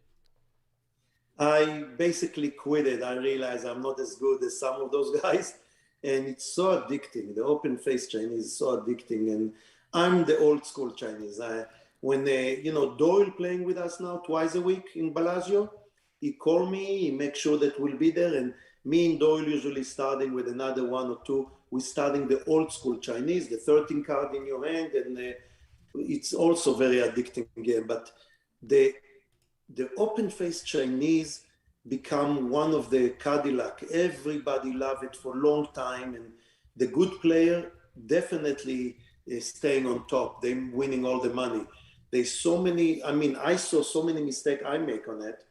I basically quit it. I realized I'm not as good as some of those guys, and it's so addicting. The open-face Chinese is so addicting, and I'm the old-school Chinese. When Doyle playing with us now twice a week in Bellagio, he called me, he makes sure that we'll be there, and Me and Doyle usually starting with another one or two. We're starting the old school Chinese, the 13 card in your hand, and it's also very addicting game. But the open face Chinese become one of the Cadillac. Everybody love it for a long time, and the good player definitely is staying on top. They're winning all the money. There's so many, I mean, I saw so many mistakes I make on it.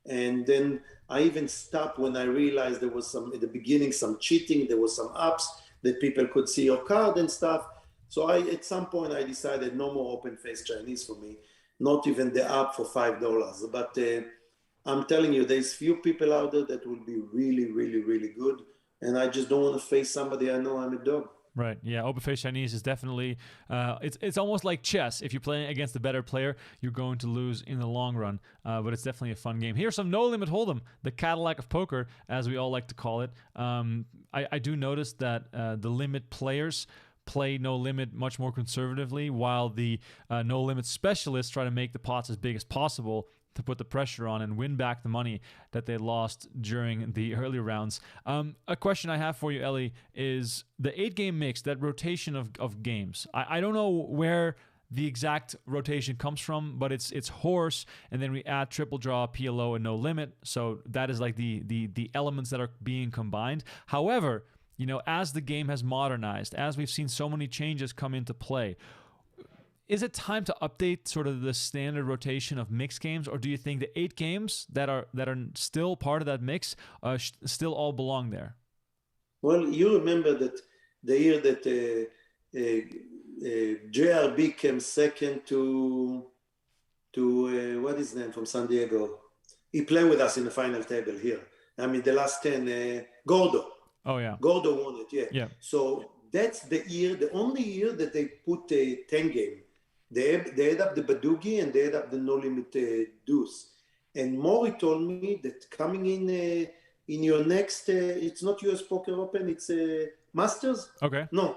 And then I even stopped when I realized there was some, at the beginning, some cheating. There was some apps that people could see your card and stuff. So at some point I decided no more open face Chinese for me, not even the app for $5. But I'm telling you, there's few people out there that will be really, really, really good. And I just don't want to face somebody I know I'm a dog. Right. Yeah. Open face Chinese is definitely it's almost like chess. If you're playing against a better player, you're going to lose in the long run. But it's definitely a fun game. Here's some no limit hold'em, the Cadillac of poker, as we all like to call it. I do notice that the limit players play no limit much more conservatively, while the no limit specialists try to make the pots as big as possible to put the pressure on and win back the money that they lost during the early rounds. A question I have for you, Eli, is the 8-game mix, that rotation of games. I don't know where the exact rotation comes from, but it's horse, and then we add triple draw, PLO, and no limit. So that is like the elements that are being combined. However, you know, as the game has modernized, as we've seen so many changes come into play, is it time to update sort of the standard rotation of mixed games, or do you think the 8 games that are still part of that mix still all belong there? Well, you remember that the year that JRB came second to what is his name from San Diego? He played with us in the final table here. I mean, the last 10, Gordo. Oh yeah, Gordo won it. Yeah. Yeah. So that's the year, the only year that they put a 10 game. They had up the Badugi and they had up the no limit deuce. And Maury told me that coming in your next, it's not US Poker Open, it's Masters. Okay. No,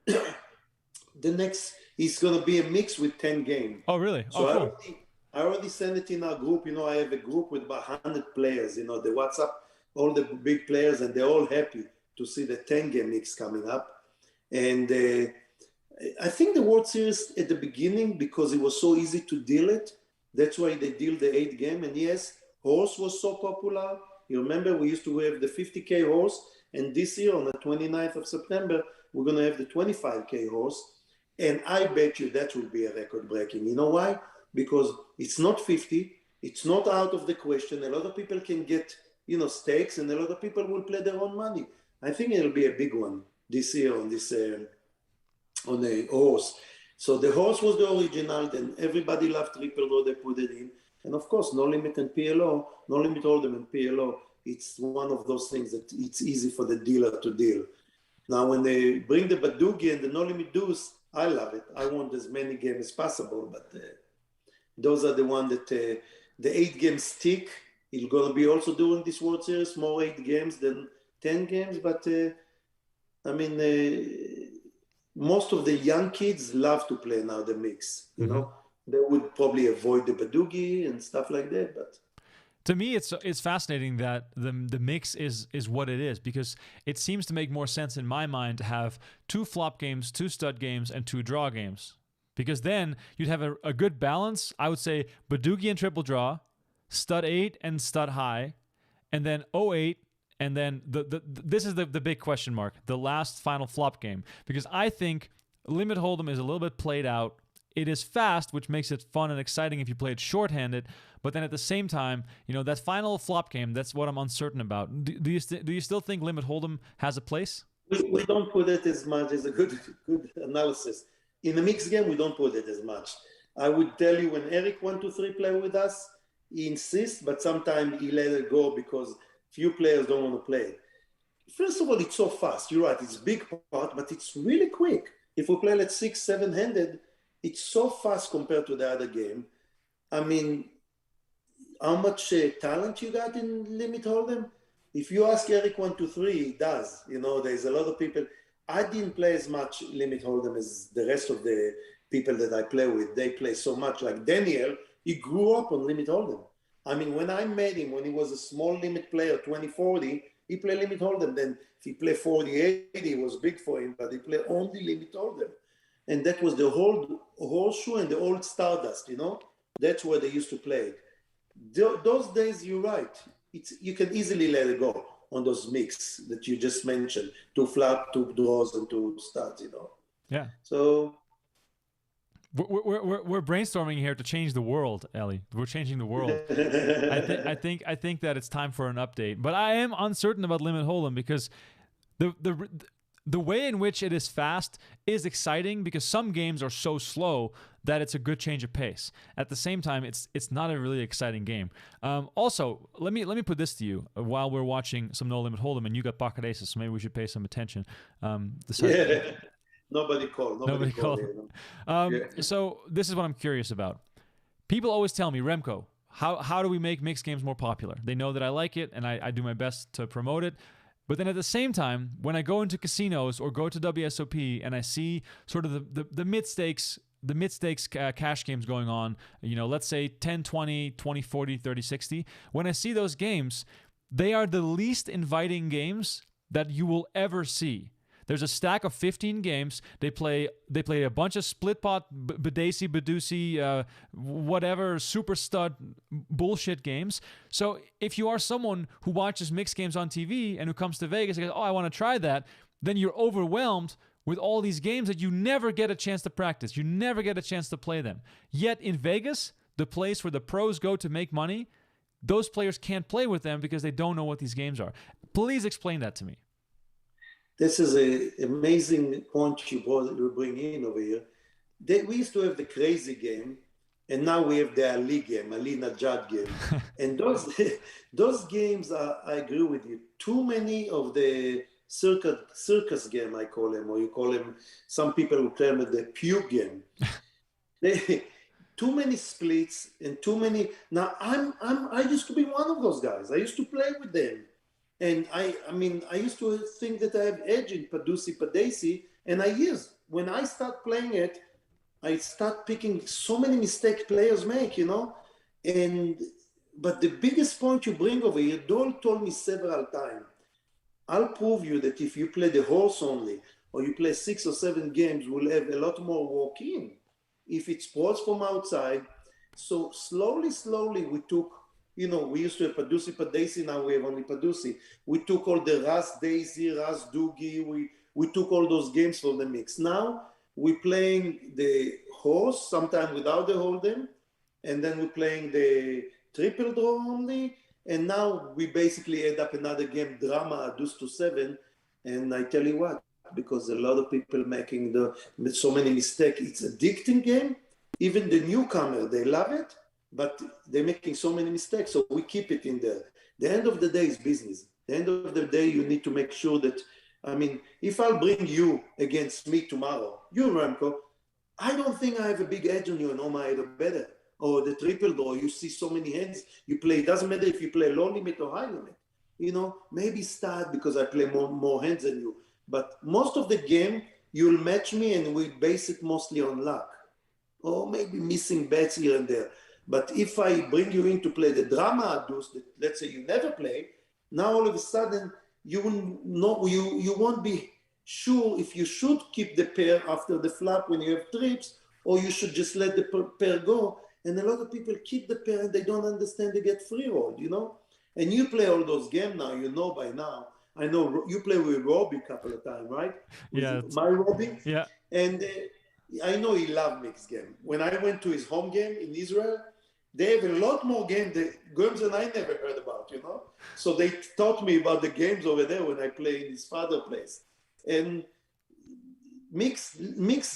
the next is going to be a mix with 10 games. Oh really? So oh cool. I already sent it in our group. You know, I have a group with about 100 players. You know, the WhatsApp, all the big players, and they're all happy to see the 10 game mix coming up. And I think the World Series at the beginning, because it was so easy to deal it, that's why they deal the 8 game. And yes, horse was so popular. You remember we used to have the 50K horse, and this year on the 29th of September, we're going to have the 25K horse. And I bet you that will be a record breaking. You know why? Because it's not 50. It's not out of the question. A lot of people can get, you know, stakes, and a lot of people will play their own money. I think it'll be a big one this year on this on the horse. So the horse was the original, then everybody loved triple draw, they put it in. And of course, no limit and PLO, no limit hold'em and PLO, it's one of those things that it's easy for the dealer to deal. Now, when they bring the Badugi and the no limit deuce, I love it. I want as many games as possible, but those are the ones that the 8 games stick. It's going to be also during this World Series, more 8 games than 10 games, but I mean, most of the young kids love to play now the mix, you know. They would probably avoid the Badugi and stuff like that, but to me, it's fascinating that the mix is what it is, because it seems to make more sense in my mind to have 2 flop games, 2 stud games, and 2 draw games, because then you'd have a good balance. I would say Badugi and triple draw, stud 8 and stud high, and then 08. And then this is the big question mark, the last final flop game, because I think limit hold'em is a little bit played out. It is fast, which makes it fun and exciting if you play it shorthanded. But then at the same time, you know, that final flop game, that's what I'm uncertain about. Do you still think limit hold'em has a place? We don't put it as much as a good analysis. In a mixed game, we don't put it as much. I would tell you, when Eric 123 play with us, he insists, but sometimes he let it go because few players don't want to play it. First of all, it's so fast. You're right, it's big part, but it's really quick. If we play like 6, 7-handed, it's so fast compared to the other game. I mean, how much talent you got in limit hold'em? If you ask Eric 123, he does. You know, there's a lot of people. I didn't play as much limit hold'em as the rest of the people that I play with. They play so much. Like Daniel, he grew up on limit hold'em. I mean, when I met him, when he was a small limit player, 2040, He play limit hold'em. Then if he play 40-80, it was big for him, but he play only limit hold'em. And that was the whole horseshoe and the old Stardust, you know? That's where they used to play it. Those days, you're right. You can easily let it go on those mix that you just mentioned. 2 flop, 2 draws, and 2 studs, you know? Yeah. So... We're brainstorming here to change the world, Eli. We're changing the world. I think that it's time for an update. But I am uncertain about Limit Hold'em because the way in which it is fast is exciting because some games are so slow that it's a good change of pace. At the same time, it's not a really exciting game. Also, let me put this to you while we're watching some No Limit Hold'em, and you got pocket aces, so maybe we should pay some attention. Nobody called. Nobody called. So this is what I'm curious about. People always tell me, Remko, how do we make mixed games more popular? They know that I like it, and I do my best to promote it. But then at the same time, when I go into casinos or go to WSOP and I see sort of the mid-stakes cash games going on, you know, let's say 10, 20, 20, 40, 30, 60. When I see those games, they are the least inviting games that you will ever see. There's a stack of 15 games. They play a bunch of split pot, Badesi, whatever, super stud bullshit games. So if you are someone who watches mixed games on TV and who comes to Vegas and goes, oh, I want to try that, then you're overwhelmed with all these games that you never get a chance to practice. You never get a chance to play them. Yet in Vegas, the place where the pros go to make money, those players can't play with them because they don't know what these games are. Please explain that to me. This is an amazing point you bring in over here. We used to have the crazy game, and now we have the Ali game, Ali Najad game. And those games, I agree with you. Too many of the circus game, I call them, or you call them, some people will term it the puke game. Too many splits and too many. Now, I used to be one of those guys. I used to play with them. And I used to think that I have edge in Padesi, and when I start playing it, I start picking so many mistakes players make, you know? But the biggest point you bring over here, Dole told me several times, I'll prove you that if you play the horse only, or you play 6 or 7 games, we'll have a lot more walk-in. If it's sports from outside, so slowly we took, you know, we used to have Padesi, now we have only Padesi. We took all the Ras Daisy, Ras Doogie, we took all those games for the mix. Now we're playing the horse, sometimes without the hold'em, and then we're playing the triple draw only, and now we basically add up another game, Drama, a deuce to 7, and I tell you what, because a lot of people making so many mistakes, it's an addicting game. Even the newcomer, they love it, but they're making so many mistakes, so we keep it in there. The end of the day is business. The end of the day, you need to make sure that, I mean, if I'll bring you against me tomorrow, you, Remko, I don't think I have a big edge on you and oh my, or better. Or the triple draw, you see so many hands, you play, it doesn't matter if you play low limit or high limit. You know, maybe start because I play more hands than you. But most of the game, you'll match me and we base it mostly on luck. Or maybe missing bets here and there. But if I bring you in to play the drama deuce that let's say you never play, now all of a sudden you won't be sure if you should keep the pair after the flop when you have trips, or you should just let the pair go. And a lot of people keep the pair and they don't understand they get free rolled, you know? And you play all those games now, you know by now. I know you play with Robbie a couple of times, right? Yeah. My Robbie? Yeah. And I know he loved mixed game. When I went to his home game in Israel, they have a lot more games than I never heard about, you know? So they taught me about the games over there when I play in his father's place. And mix,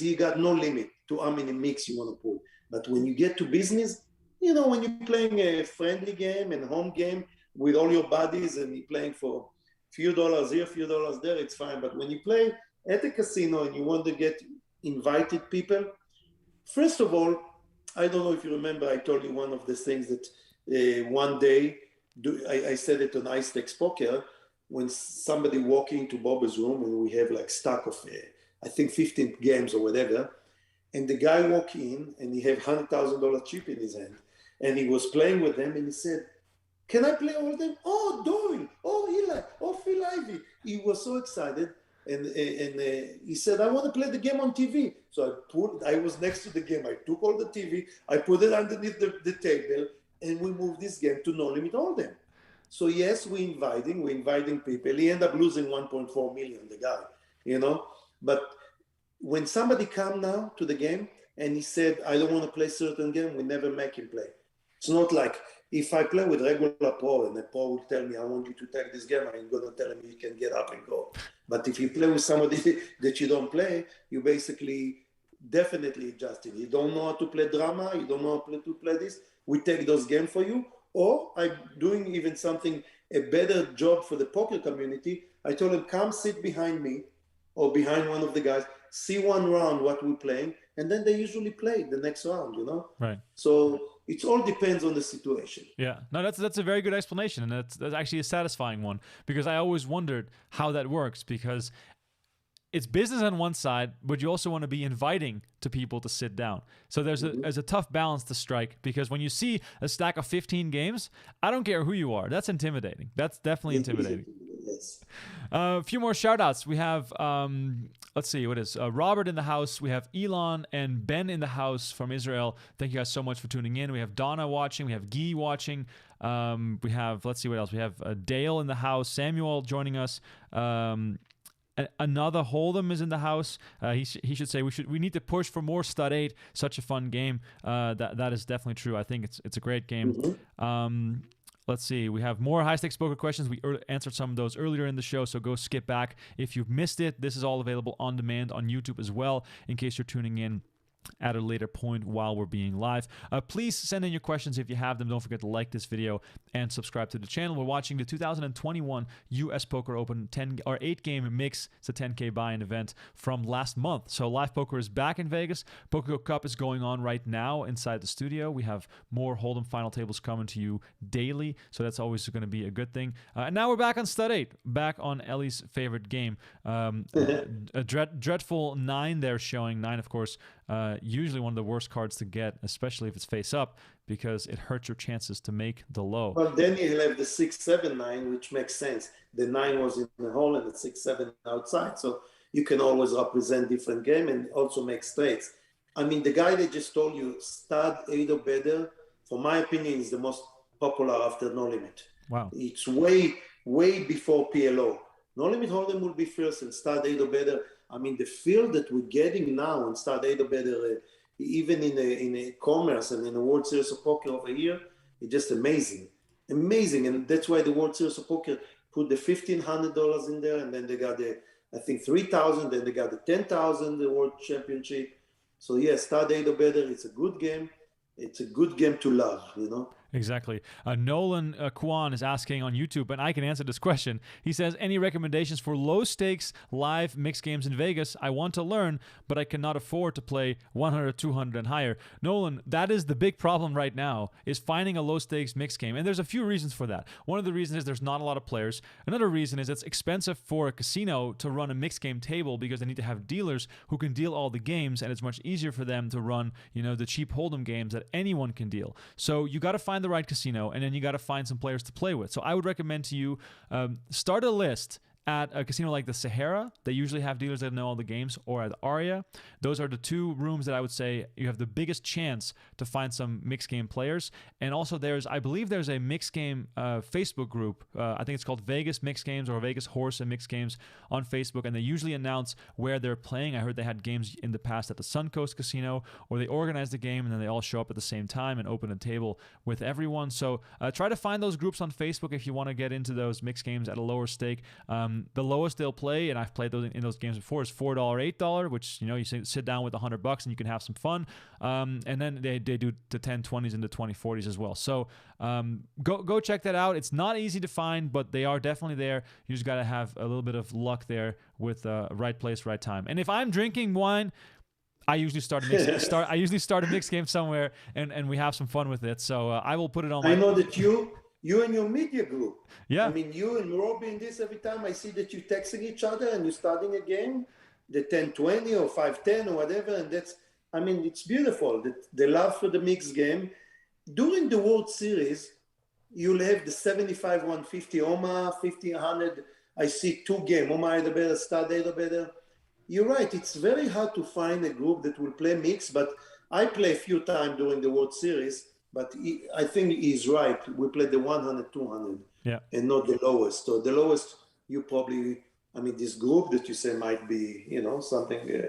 you got no limit to how many mix you want to put. But when you get to business, you know, when you're playing a friendly game and home game with all your buddies and you're playing for a few dollars here, a few dollars there, it's fine. But when you play at a casino and you want to get invited people, first of all, I don't know if you remember, I told you one of the things that one day, I said it on Ice Tex Poker, when somebody walked into Bob's room and we have like stack of, I think 15 games or whatever, and the guy walked in and he had $100,000 chip in his hand and he was playing with them and he said, Can I play all of them? Oh, Doyle. Oh, Eli. Oh, Phil Ivey. He was so excited. And he said, I want to play the game on TV. So I was next to the game. I took all the TV. I put it underneath the table. And we moved this game to No Limit Hold'em. So yes, we're inviting people. He ended up losing 1.4 million, the guy, you know. But when somebody come now to the game and he said, I don't want to play certain game, we never make him play. It's not like if I play with regular pro and the pro will tell me, I want you to take this game, I'm going to tell him you can get up and go. But if you play with somebody that you don't play, you basically definitely adjusting. You don't know how to play drama, you don't know how to play this, we take those games for you. Or I'm doing even something, a better job for the poker community. I told them, come sit behind me or behind one of the guys, see one round what we're playing, and then they usually play the next round, you know? Right. So it all depends on the situation. Yeah. No, that's a very good explanation, and that's actually a satisfying one, because I always wondered how that works, because it's business on one side, but you also want to be inviting to people to sit down. So there's a tough balance to strike, because when you see a stack of 15 games, I don't care who you are. That's intimidating. That's definitely intimidating. Yes. A few more shout outs. We have, let's see, what is Robert in the house. We have Elon and Ben in the house from Israel. Thank you guys so much for tuning in. We have Donna watching. We have Guy watching. We have, let's see what else. We have Dale in the house. Samuel joining us. Another Hold'em is in the house. He should say we need to push for more stud 8. Such a fun game. That is definitely true. I think it's a great game. Mm-hmm. Let's see. We have more high stakes poker questions. We answered some of those earlier in the show, so go skip back if you've missed it. This is all available on demand on YouTube as well, in case you're tuning in at a later point while we're being live. Please send in your questions if you have them. Don't forget to like this video and subscribe to the channel. We're watching the 2021 US Poker Open 8-game mix. It's a 10K buy-in event from last month. So live poker is back in Vegas. PokerGO Cup is going on right now inside the studio. We have more Hold'em final tables coming to you daily, so that's always going to be a good thing. And now we're back on stud 8, back on Ellie's favorite game. A dreadful 9 there showing. 9, of course, usually one of the worst cards to get, especially if it's face up, because it hurts your chances to make the low. Well, then you have the 6-7-9, which makes sense. The 9 was in the hole and the 6-7 outside, so you can always represent different game and also make straights. I mean, the guy that just told you, stud 8 or better, for my opinion, is the most popular after No Limit. Wow. It's way before PLO. No Limit Hold'em will be first, and stud 8 or better. I mean, the field that we're getting now and stud 8 or better, even in a commerce and in the World Series of Poker over here, it's just amazing. And that's why the World Series of Poker put the $1,500 in there, and then they got the, I think, $3,000, then they got the $10,000, the World Championship. So yes, stud 8 or better, it's a good game. It's a good game to love, you know? Exactly. Nolan Kwan is asking on YouTube, and I can answer this question. He says, any recommendations for low-stakes live mixed games in Vegas? I want to learn, but I cannot afford to play 100, 200, and higher. Nolan, that is the big problem right now, is finding a low-stakes mixed game. And there's a few reasons for that. One of the reasons is there's not a lot of players. Another reason is it's expensive for a casino to run a mixed game table, because they need to have dealers who can deal all the games, and it's much easier for them to run, the cheap Hold'em games that anyone can deal. So you got to find the right casino, and then you got to find some players to play with. So I would recommend to you, start a list at a casino like the Sahara. They usually have dealers that know all the games, or at Aria. Those are the two rooms that I would say you have the biggest chance to find some mixed game players. And also I believe there's a mixed game Facebook group. I think it's called Vegas Mixed Games or Vegas Horse and Mixed Games on Facebook, and they usually announce where they're playing. I heard they had games in the past at the Suncoast Casino, or they organize the game and then they all show up at the same time and open a table with everyone. So try to find those groups on Facebook if you want to get into those mixed games at a lower stake. The lowest they'll play, and I've played those in those games before, is $4, $8, which you sit down with $100 and you can have some fun. And then they do the 10, 20s and the 20, 40s as well. So go check that out. It's not easy to find, but they are definitely there. You just got to have a little bit of luck there with right place, right time. And if I'm drinking wine, I usually start a mixed game somewhere, and we have some fun with it. So I will put it on. I know that you and your media group. Yeah. I mean, you and Robbie in this, every time I see that you're texting each other and you're starting a game, the 10-20 or 5-10 or whatever, and it's beautiful. The love for the mixed game. During the World Series, you'll have the 75, 150, Oma, 50, 100. I see 2 games, Oma either better, Stud either better. You're right, it's very hard to find a group that will play mix, but I play a few times during the World Series, but I think he's right. We play the 100, 200, and not the lowest. So the lowest, you probably, I mean, this group that you say might be, something...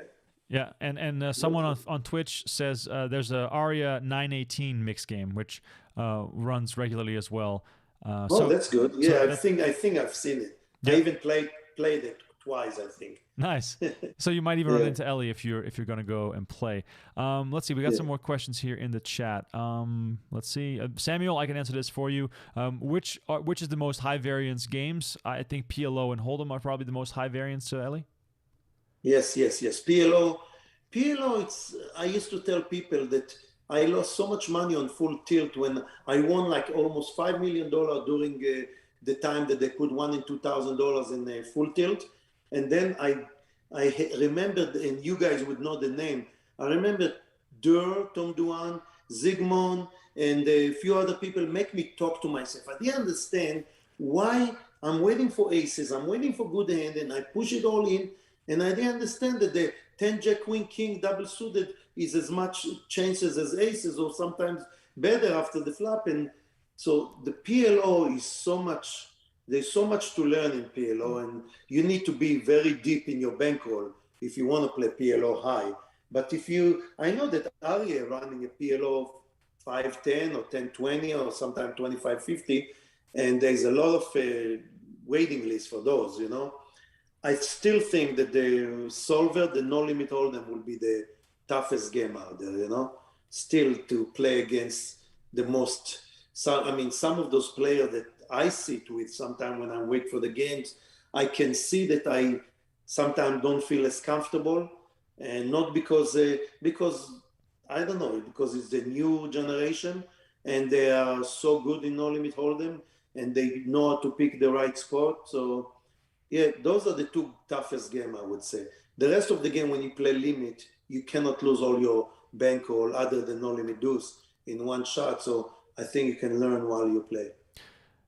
Yeah, and someone on Twitch says there's a Aria 918 mix game, which runs regularly as well. So that's good. Yeah, I think I've seen it. Yeah. I even played it twice, I think. Nice. So you might even run into Eli if you're going to go and play. Let's see. We got some more questions here in the chat. Let's see. Samuel, I can answer this for you. Which is the most high variance games? I think PLO and Hold'em are probably the most high variance, Eli. Yes. PLO, I used to tell people that I lost so much money on full tilt when I won like almost $5 million during the time that they put $1,000 and $2,000 in full tilt. And then I remembered, and you guys would know the name, I remember Tom Duan, Zygmunt, and a few other people make me talk to myself. I didn't understand why I'm waiting for aces, I'm waiting for good hand, and I push it all in. And I didn't understand that the 10 Jack Queen King double suited is as much chances as aces, or sometimes better after the flop. And so the PLO is there's so much to learn in PLO, and you need to be very deep in your bankroll if you want to play PLO high. But I know that Aria running a PLO 510 or 1020 or sometimes 2550, and there's a lot of waiting list for those, I still think that the solver, the no limit hold'em, will be the toughest game out there, still to play against the most. So, I mean, some of those players that I sit with sometimes when I wait for the games, I can see that I sometimes don't feel as comfortable, and not because I don't know, because it's the new generation and they are so good in no limit hold'em and they know how to pick the right spot. So yeah, those are the 2 toughest games, I would say. The rest of the game, when you play limit, you cannot lose all your bankroll other than no limit deuce in one shot. So I think you can learn while you play.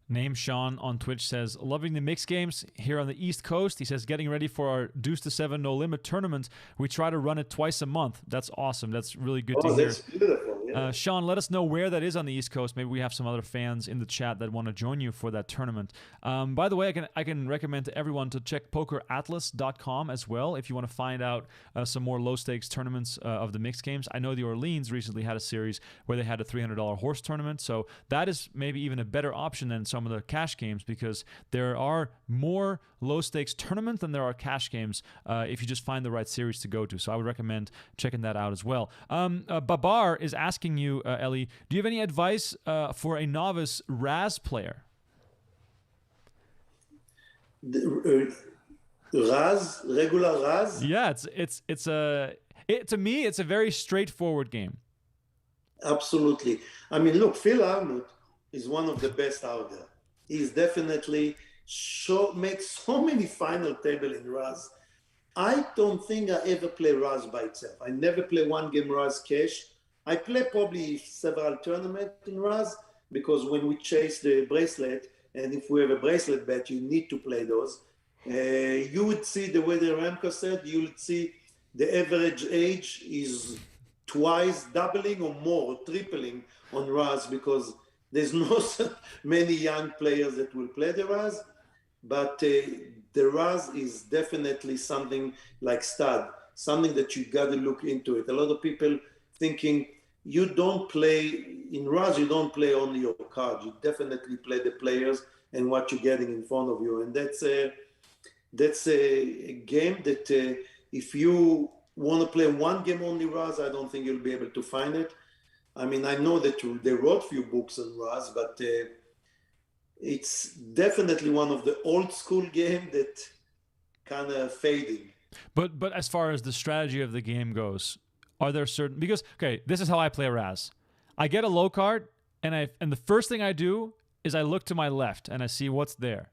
Name Sean on Twitch says, loving the mixed games here on the East Coast. He says, getting ready for our Deuce to 7 No Limit tournament. We try to run it twice a month. That's awesome. That's really good to hear. That's beautiful. Yeah. Sean, let us know where that is on the East Coast. Maybe we have some other fans in the chat that want to join you for that tournament. By the way, I can recommend to everyone to check PokerAtlas.com as well if you want to find out some more low-stakes tournaments of the mixed games. I know the Orleans recently had a series where they had a $300 horse tournament, so that is maybe even a better option than some of the cash games, because there are more low-stakes tournaments than there are cash games if you just find the right series to go to. So I would recommend checking that out as well. Babar is asking you, Eli, do you have any advice for a novice Raz player? Raz, regular Raz? Yeah, to me, it's a very straightforward game. Absolutely. I mean, look, Phil Arnott is one of the best out there. He's definitely makes so many final table in Raz. I don't think I ever play Raz by itself. I never play one game Raz cash. I play probably several tournaments in Raz, because when we chase the bracelet, and if we have a bracelet bet, you need to play those. You would see the way the Remko said, you would see the average age is twice doubling or more, or tripling on Raz, because there's not so many young players that will play the Raz. But the Raz is definitely something like stud, something that you got to look into it. A lot of people thinking you don't play in Raz, you don't play only your cards. You definitely play the players and what you're getting in front of you. And that's a game that if you want to play one game only Raz, I don't think you'll be able to find it. I mean, I know that they wrote a few books on Raz, but it's definitely one of the old school games that kind of fading. But as far as the strategy of the game goes, are there certain, because okay, this is how I play Raz. I get a low card, and the first thing I do is I look to my left and I see what's there.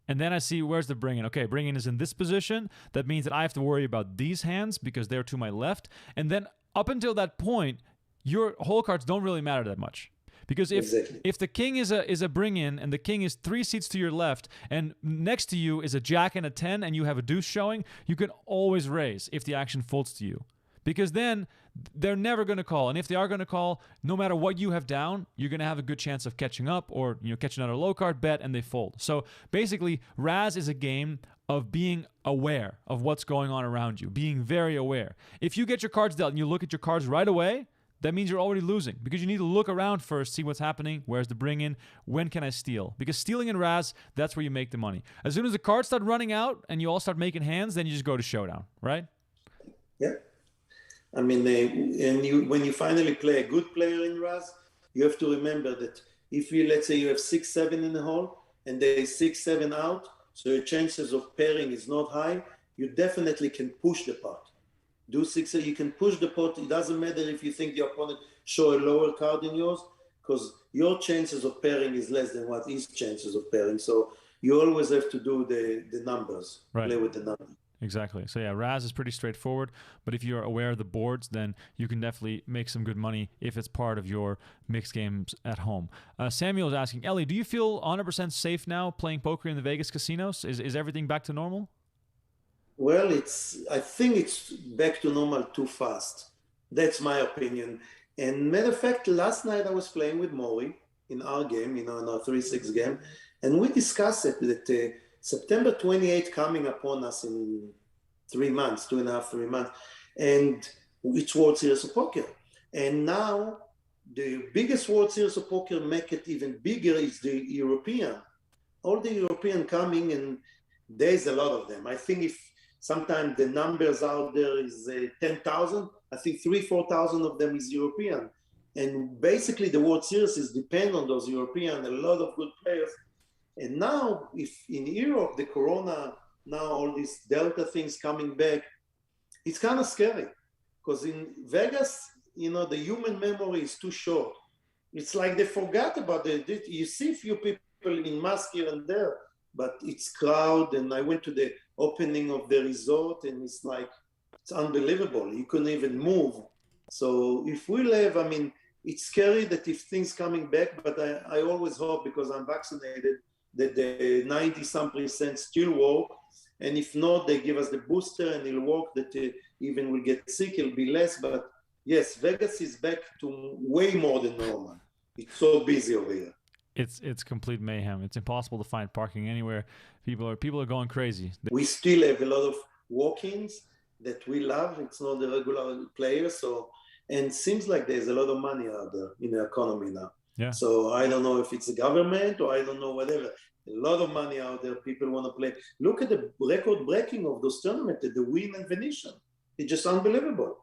And then I see where's the bring-in. Okay, bring-in is in this position. That means that I have to worry about these hands because they're to my left. And then up until that point, your whole cards don't really matter that much, Because if the king is a bring in and the king is 3 seats to your left and next to you is a jack and a 10 and you have a deuce showing, you can always raise if the action folds to you. Because then they're never going to call. And if they are going to call, no matter what you have down, you're going to have a good chance of catching up or catching another low card bet and they fold. So basically, Raz is a game of being aware of what's going on around you, being very aware. If you get your cards dealt and you look at your cards right away, that means you're already losing because you need to look around first, see what's happening, where's the bring in, when can I steal? Because stealing in Raz, that's where you make the money. As soon as the cards start running out and you all start making hands, then you just go to showdown, right? Yeah. I mean, when you finally play a good player in Raz, you have to remember that if let's say you have 6-7 in the hole and there is 6-7 out, so your chances of pairing is not high, you definitely can push the pot. Do 6, you can push the pot. It doesn't matter if you think the opponent show a lower card than yours, because your chances of pairing is less than what his chances of pairing. So you always have to do the numbers, play with the numbers. Exactly. So yeah, Raz is pretty straightforward, but if you're aware of the boards, then you can definitely make some good money if it's part of your mixed games at home. Samuel is asking, Eli, do you feel 100% safe now playing poker in the Vegas casinos? Is everything back to normal? Well, I think it's back to normal too fast. That's my opinion. And matter of fact, last night I was playing with Maury in our game, in our 3-6 game, and we discussed it that September 28th coming upon us in 3 months, 2.5, 3 months, and it's World Series of Poker. And now the biggest World Series of Poker make it even bigger is the European. All the European coming, and there's a lot of them. I think if sometimes the numbers out there is 10,000, I think 3,000-4,000 of them is European. And basically the World Series is depend on those European, a lot of good players. And now, if in Europe, the Corona, now all these Delta things coming back, it's kind of scary. Because in Vegas, the human memory is too short. It's like they forgot about it. You see a few people in mask here and there, but it's crowd. And I went to the opening of the resort, and it's unbelievable. You couldn't even move. So if we'll have, it's scary that if things coming back, but I always hope, because I'm vaccinated, that the 90-some% still work, and if not, they give us the booster and it'll work, that even we'll get sick, it'll be less. But yes, Vegas is back to way more than normal. It's so busy over here. It's complete mayhem. It's impossible to find parking anywhere. People are going crazy. We still have a lot of walk-ins that we love. It's not the regular players, and seems like there's a lot of money out there in the economy now. Yeah. So I don't know if it's the government or I don't know, whatever. A lot of money out there. People want to play. Look at the record breaking of those tournaments, the Win and Venetian. It's just unbelievable.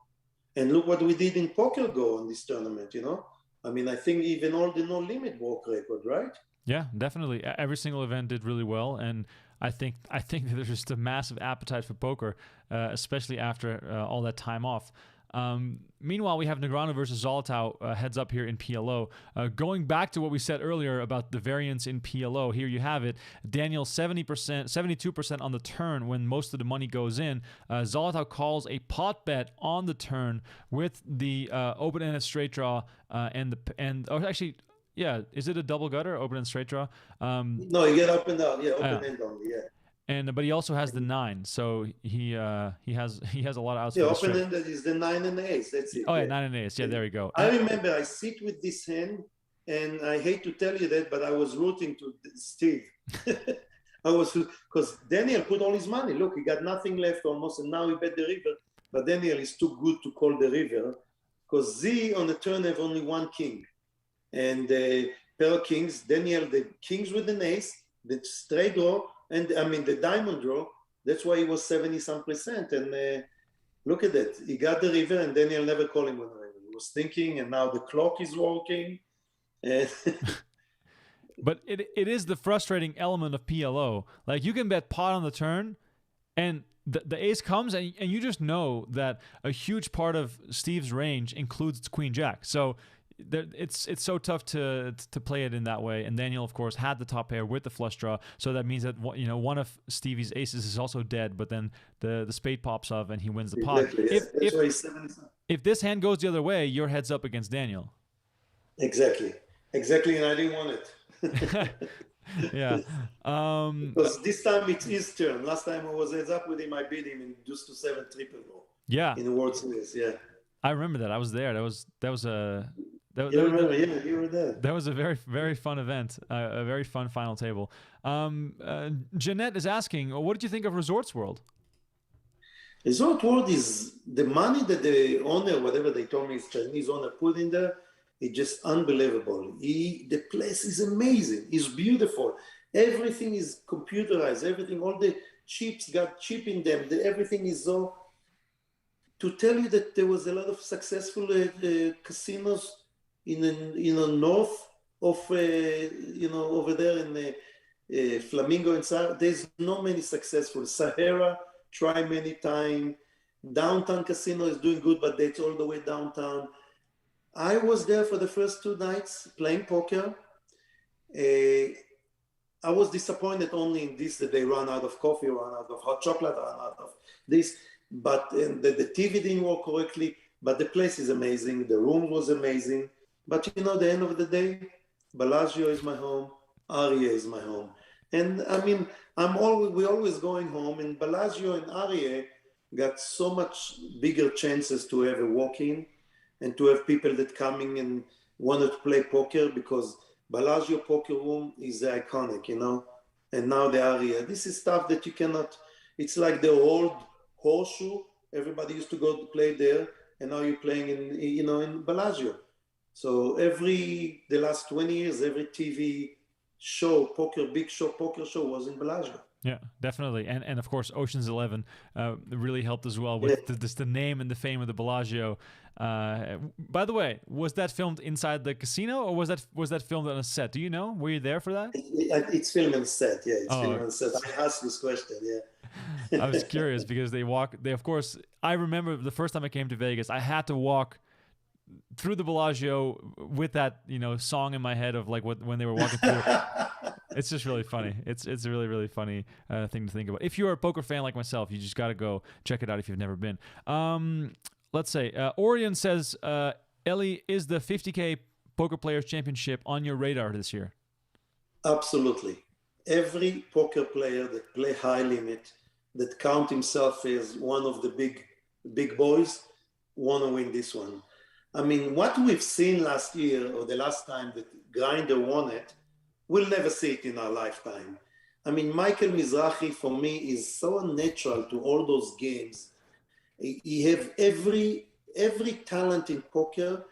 And look what we did in PokerGo on this tournament, I think even all the no limit broke record, right? Yeah, definitely. Every single event did really well. And I think that there's just a massive appetite for poker, especially after all that time off. Meanwhile, we have Negrono versus Zola Tau heads up here in PLO. Going back to what we said earlier about the variance in PLO, here you have it. Daniel 70%, 72% on the turn when most of the money goes in. Zola Tau calls a pot bet on the turn with the open-ended straight draw is it a double gutter, open and straight draw? No, you get up and down. Yeah, open end only. Yeah. But he also has the 9, so he has a lot of outs. Yeah, open ended is the 9 and the ace. That's it. Oh yeah, 9 and ace. Yeah, there we go. I remember I sit with this hand, and I hate to tell you that, but I was rooting to Steve. Because Daniel put all his money. Look, he got nothing left almost, and now he bet the river. But Daniel is too good to call the river, because Z on the turn have only 1 king, and pair of kings. Daniel the kings with an ace, the straight draw. And the diamond draw, that's why he was 70-some%. And look at that. He got the river, and Daniel never called him on the river. He was thinking, and now the clock is working. But it is the frustrating element of PLO. Like, you can bet pot on the turn, and the ace comes, and you just know that a huge part of Steve's range includes queen jack. So it's so tough to play it in that way. And Daniel, of course, had the top pair with the flush draw, so that means that one of Stevie's aces is also dead, but then the spade pops up and he wins the pot. Exactly. If this hand goes the other way, you're heads up against Daniel. Exactly. Exactly, and I didn't want it. Yeah. Because this time it's his turn. Last time I was heads up with him, I beat him in deuce to 7 triple go Yeah. in the World Series. Yeah. I remember that. I was there. That was a You remember? Yeah, you were there. that was a very fun event. A very fun final table. Jeanette is asking, what did you think of Resorts World? Resort World is the money that the owner, whatever they told me, is Chinese owner, put in there. It's just unbelievable. The place is amazing. It's beautiful. Everything is computerized. Everything, all the chips got chip in them. Everything is so. To tell you that there was a lot of successful casinos in north of over there in Flamingo and Sahara. There's not many successful. Sahara try many times. Downtown casino is doing good, but that's all the way downtown. I was there for the first 2 nights playing poker. I was disappointed only in this, that they run out of coffee, run out of hot chocolate, run out of this. But the TV didn't work correctly. But the place is amazing. The room was amazing. But at the end of the day, Bellagio is my home. Aria is my home. And I mean, we're always going home. And Bellagio and Aria got so much bigger chances to have a walk-in and to have people that coming and wanted to play poker, because Bellagio poker room is iconic, and now the Aria. This is stuff that you cannot, it's like the old horseshoe. Everybody used to go to play there, and now you're playing in Bellagio. So the last 20 years, every TV show, big show, poker show was in Bellagio. Yeah, definitely, and of course, Ocean's 11 really helped as well with the name and the fame of the Bellagio. By the way, was that filmed inside the casino, or was that filmed on a set? Do you know? Were you there for that? It's filmed on set. Yeah, it's filmed on set. I asked this question. Yeah. I was curious because they of course, I remember the first time I came to Vegas, I had to walk through the Bellagio with that song in my head of like when they were walking through. It's just really funny. It's a really funny thing to think about. If you're a poker fan like myself, you just got to go check it out if you've never been. Let's say Orion says, Eli, is the 50K Poker Players Championship on your radar this year? Absolutely. Every poker player that play high limit, that count himself as one of the big boys, want to win this one. I mean, what we've seen last year, or the last time that Grinder won it, we'll never see it in our lifetime. I mean, Michael Mizrahi, for me, is so unnatural to all those games. He have every talent in poker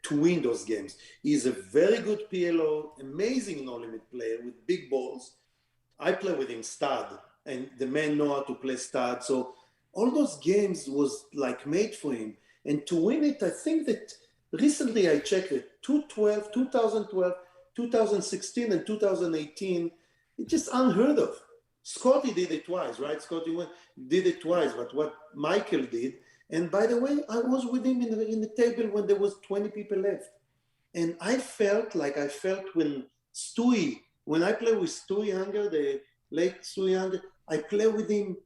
to win those games. He's a very good PLO, amazing no-limit player with big balls. I play with him stud, and the man know how to play stud. So all those games was like made for him. And to win it, I think that recently I checked it, 2012, 2016, and 2018, it's just unheard of. Scotty did it twice, right? Scotty did it twice, but what Michael did, and by the way, I was with him in the table when there was 20 people left. And I felt when I play with Stewie Younger, the late Stewie Younger, I play with him,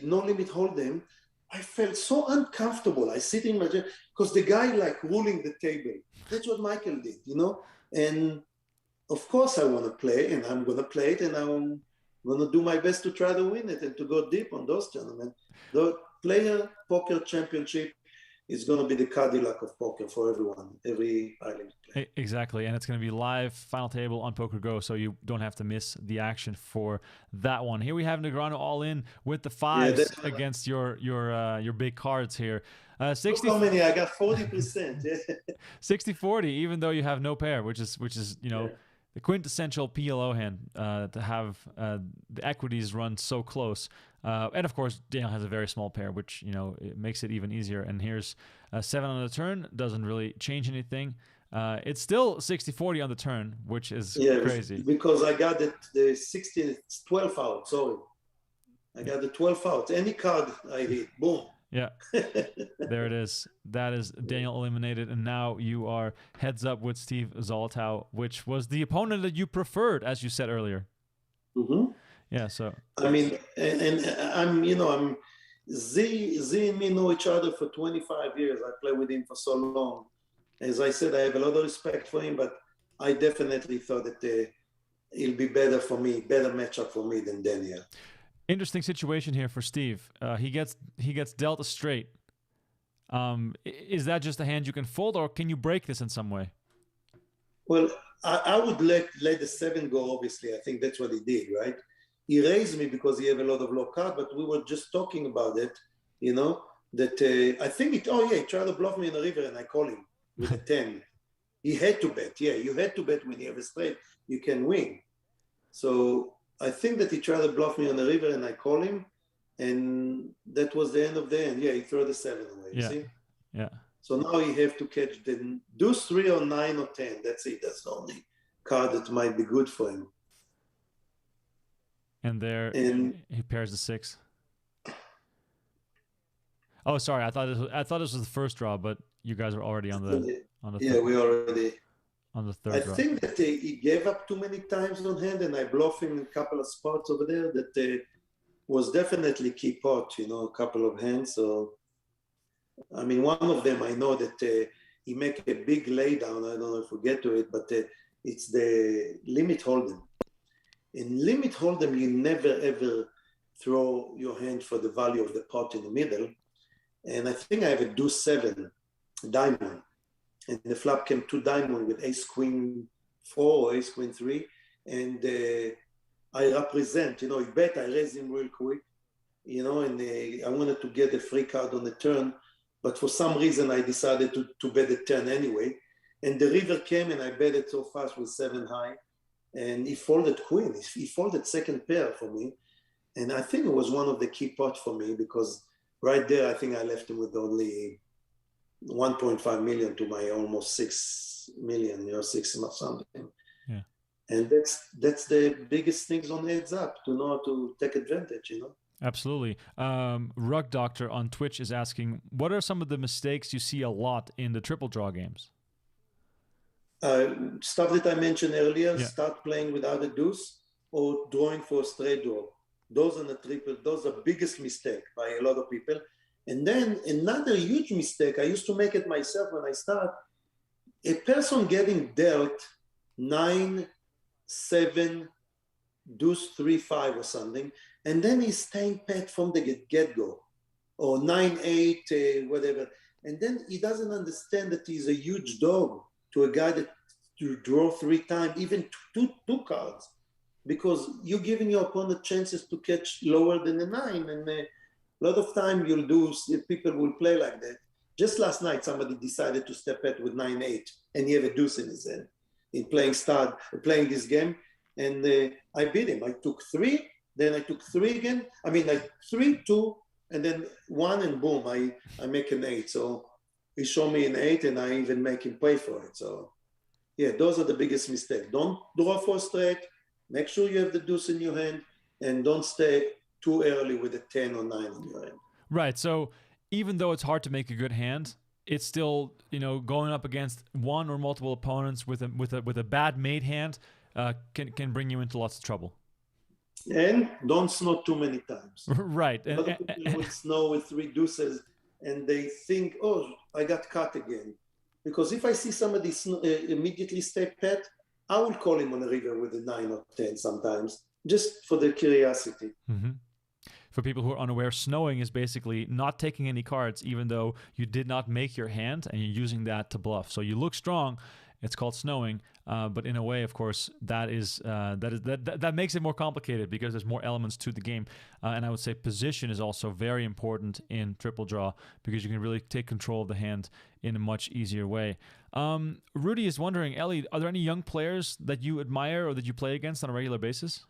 no limit hold'em. I felt so uncomfortable. I sit in my chair because the guy like ruling the table. That's what Michael did, And of course I want to play, and I'm going to play it, and I'm going to do my best to try to win it and to go deep on those tournaments. The Player Poker Championship is going to be the Cadillac of poker for everyone, every island player. Exactly, and it's going to be live final table on PokerGO, so you don't have to miss the action for that one. Here we have Negrono all in with the fives against your big cards here. 60. How many? I got 40%. 60-40, even though you have no pair, which is the quintessential PLO hand to have the equities run so close. And of course, Daniel has a very small pair, which it makes it even easier. And here's 7 on the turn, doesn't really change anything. It's still 60-40 on the turn, which is crazy. Because I got the 16, it's 12 out. Sorry, I got the 12 out. Any card I hit, boom. Yeah, there it is. That is Daniel eliminated, and now you are heads up with Steve Zola Tau, which was the opponent that you preferred, as you said earlier. Mm-hmm. Yeah, so I mean, and I'm Z and me know each other for 25 years. I play with him for so long. As I said, I have a lot of respect for him, but I definitely thought that it'll be better for me, better matchup for me than Daniel. Interesting situation here for Steve. He gets dealt a straight. Is that just a hand you can fold, or can you break this in some way? Well, I would let the 7 go, obviously. I think that's what he did, right? He raised me because he have a lot of low card, but we were just talking about it, that I think he tried to bluff me in the river and I call him with a 10. He had to bet. Yeah, you had to bet when you have a straight, you can win. So I think that he tried to bluff me on the river and I call him, and that was the end of the end. Yeah, he threw the 7 away, you see? Yeah. So now he have to catch the deuce 3 or 9 or 10. That's it. That's the only card that might be good for him. And he pairs the 6. Oh, sorry. I thought this was the first draw, but you guys are already on the third. We already on the third. I think that he gave up too many times on hand, and I bluffed him in a couple of spots over there. That was definitely key pot. A couple of hands. So, I mean, one of them I know that he make a big laydown. I don't know if we get to it, but it's the limit hold'em. In limit hold'em, you never ever throw your hand for the value of the pot in the middle. And I think I have a deuce 7 diamond, and the flop came 2 diamond with ace queen 4 or ace queen 3, and I represent. He bet, I raised him real quick, and I wanted to get a free card on the turn, but for some reason I decided to bet the turn anyway, and the river came and I bet it so fast with 7 high, and he folded queen. He folded second pair for me, and I think it was one of the key pots for me, because right there I think I left him with only 1.5 million to my almost 6 million, 6 or something. Yeah. And that's the biggest things on heads up, to know how to take advantage, Absolutely. Rug Doctor on Twitch is asking, what are some of the mistakes you see a lot in the triple draw games? Stuff that I mentioned earlier, Yeah. Start playing without a deuce or drawing for a straight draw. Those are the triple, those are biggest mistake by a lot of people. And then another huge mistake, I used to make it myself when I start, a person getting dealt 9, 7, deuce 3, 5 or something, and then he's staying pat from the get-go, or 9, 8, whatever. And then he doesn't understand that he's a huge dog to a guy that to draw 3 times, even two cards, because you're giving your opponent chances to catch lower than a 9. And a lot of time people will play like that. Just last night, somebody decided to step at with 9, 8, and he have a deuce in his hand in playing this game. And I beat him. I took 3, then I took 3 again. I mean, like 3, 2, and then 1, and boom, I make an 8. So he showed me an 8, and I even make him pay for it. So yeah, those are the biggest mistakes. Don't draw for straight. Make sure you have the deuce in your hand, and don't stay too early with a 10 or 9 in your hand. Right. So even though it's hard to make a good hand, it's still, going up against one or multiple opponents with a bad made hand can bring you into lots of trouble. And don't snow too many times. Right. A lot of people will snow with 3 deuces, and they think, oh, I got cut again. Because if I see somebody immediately stay pat, I will call him on a river with a 9 or 10 sometimes, just for the curiosity. Mm-hmm. For people who are unaware, snowing is basically not taking any cards, even though you did not make your hand, and you're using that to bluff. So you look strong. It's called snowing, but in a way, of course, that makes it more complicated because there's more elements to the game. And I would say position is also very important in triple draw because you can really take control of the hand in a much easier way. Rudy is wondering, Eli, are there any young players that you admire or that you play against on a regular basis?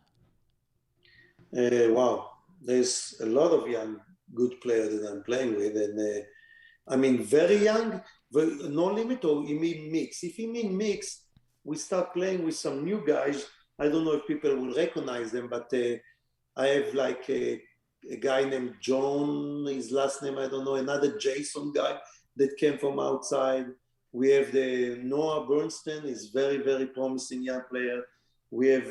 Wow, there's a lot of young good players that I'm playing with, and I mean very young. No limit, or you mean mix? If you mean mix, we start playing with some new guys. I don't know if people will recognize them, but I have like a guy named John, his last name I don't know, another Jason guy that came from outside. We have the Noah Bernstein, is very, very promising young player. We have,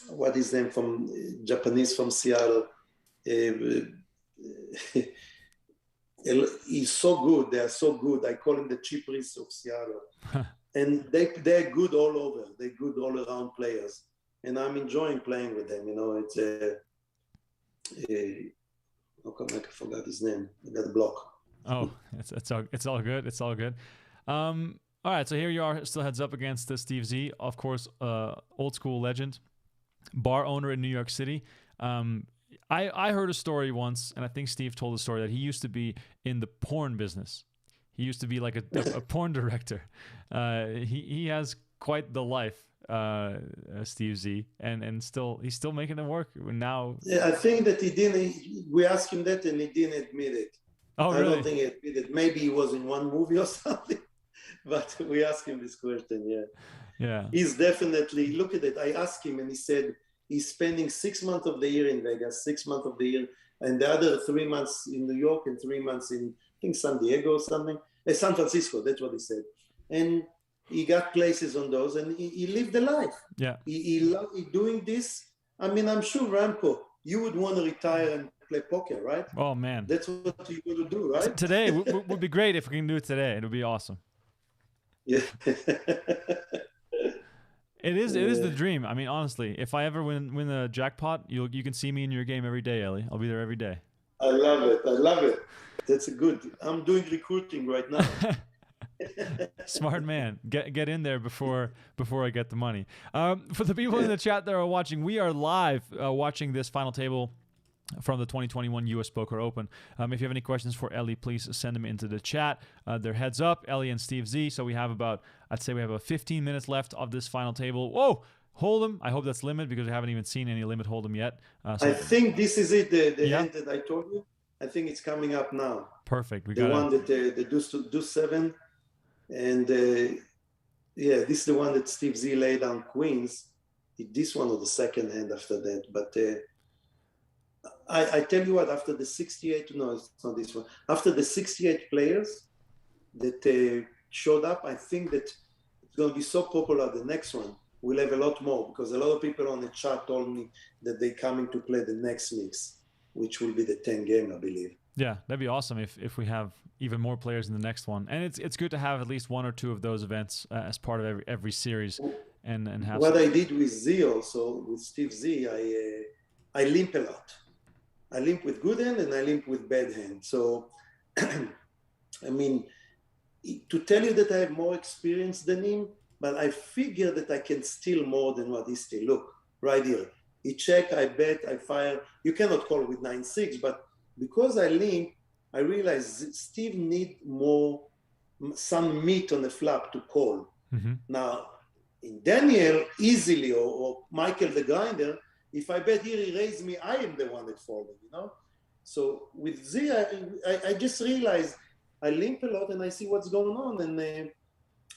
what is name from Japanese from Seattle. He's so good. They are so good. I call him the Chipris of Seattle. and they're good all over. They're good all around players, and I'm enjoying playing with them. It's how come I forgot his name? I got a block. Oh, it's all good. It's all good. All right, so here you are, still heads up against Steve Z, of course, old school legend, bar owner in New York City. I heard a story once, and I think Steve told a story that he used to be in the porn business. He used to be like a porn director. He has quite the life, Steve Z, and he's still making it work now. Yeah, I think that he didn't. We asked him that, and he didn't admit it. Oh, really? I don't think he admitted it. Maybe he was in one movie or something. But we asked him this question. Yeah. He's definitely, look at it. I asked him, and he said he's spending 6 months of the year in Vegas, 6 months of the year, and the other 3 months in New York and 3 months in, I think, San Diego or something. San Francisco, that's what he said. And he got places on those, and he lived the life. Yeah. He loved doing this. I mean, I'm sure, Remko, you would want to retire and play poker, right? Oh, man. That's what you want to do, right? Today would be great if we can do it today. It would be awesome. Yeah. It is the dream. I mean, honestly, if I ever win the jackpot, you can see me in your game every day, Eli. I'll be there every day. I love it. That's good. I'm doing recruiting right now. Smart man. Get in there before I get the money. For the people in the chat that are watching, we are live watching this final table from the 2021 US Poker Open. If you have any questions for Eli, please send them into the chat. They're heads up, Eli and Steve Z. So we have about 15 minutes left of this final table. Whoa! Hold'em. I hope that's limit because we haven't even seen any limit hold'em yet. I think this is it, the hand that I told you. I think it's coming up now. Perfect. We got one that the deuce 7. And this is the one that Steve Z laid down queens. This one or the second hand after that. But I tell you what, after the 68, no, it's not this one. After the 68 players that showed up, I think that it's going to be so popular, the next one. We'll have a lot more because a lot of people on the chat told me that they're coming to play the next mix, which will be the 10 game, I believe. Yeah, that'd be awesome if we have even more players in the next one. And it's good to have at least one or two of those events as part of every series. And have what I did with Z also, with Steve Z, I limp a lot. I limp with good hand and I limp with bad hand. So, I mean, to tell you that I have more experience than him, but I figure that I can steal more than what he still. Look, right here. He check, I bet, I fire. You cannot call with 9-6, but because I limp, I realize Steve need some meat on the flop to call. Mm-hmm. Now, in Daniel, easily, or Michael the grinder, if I bet here he raised me, I am the one that folded, So with Z, I just realized I limp a lot and I see what's going on. And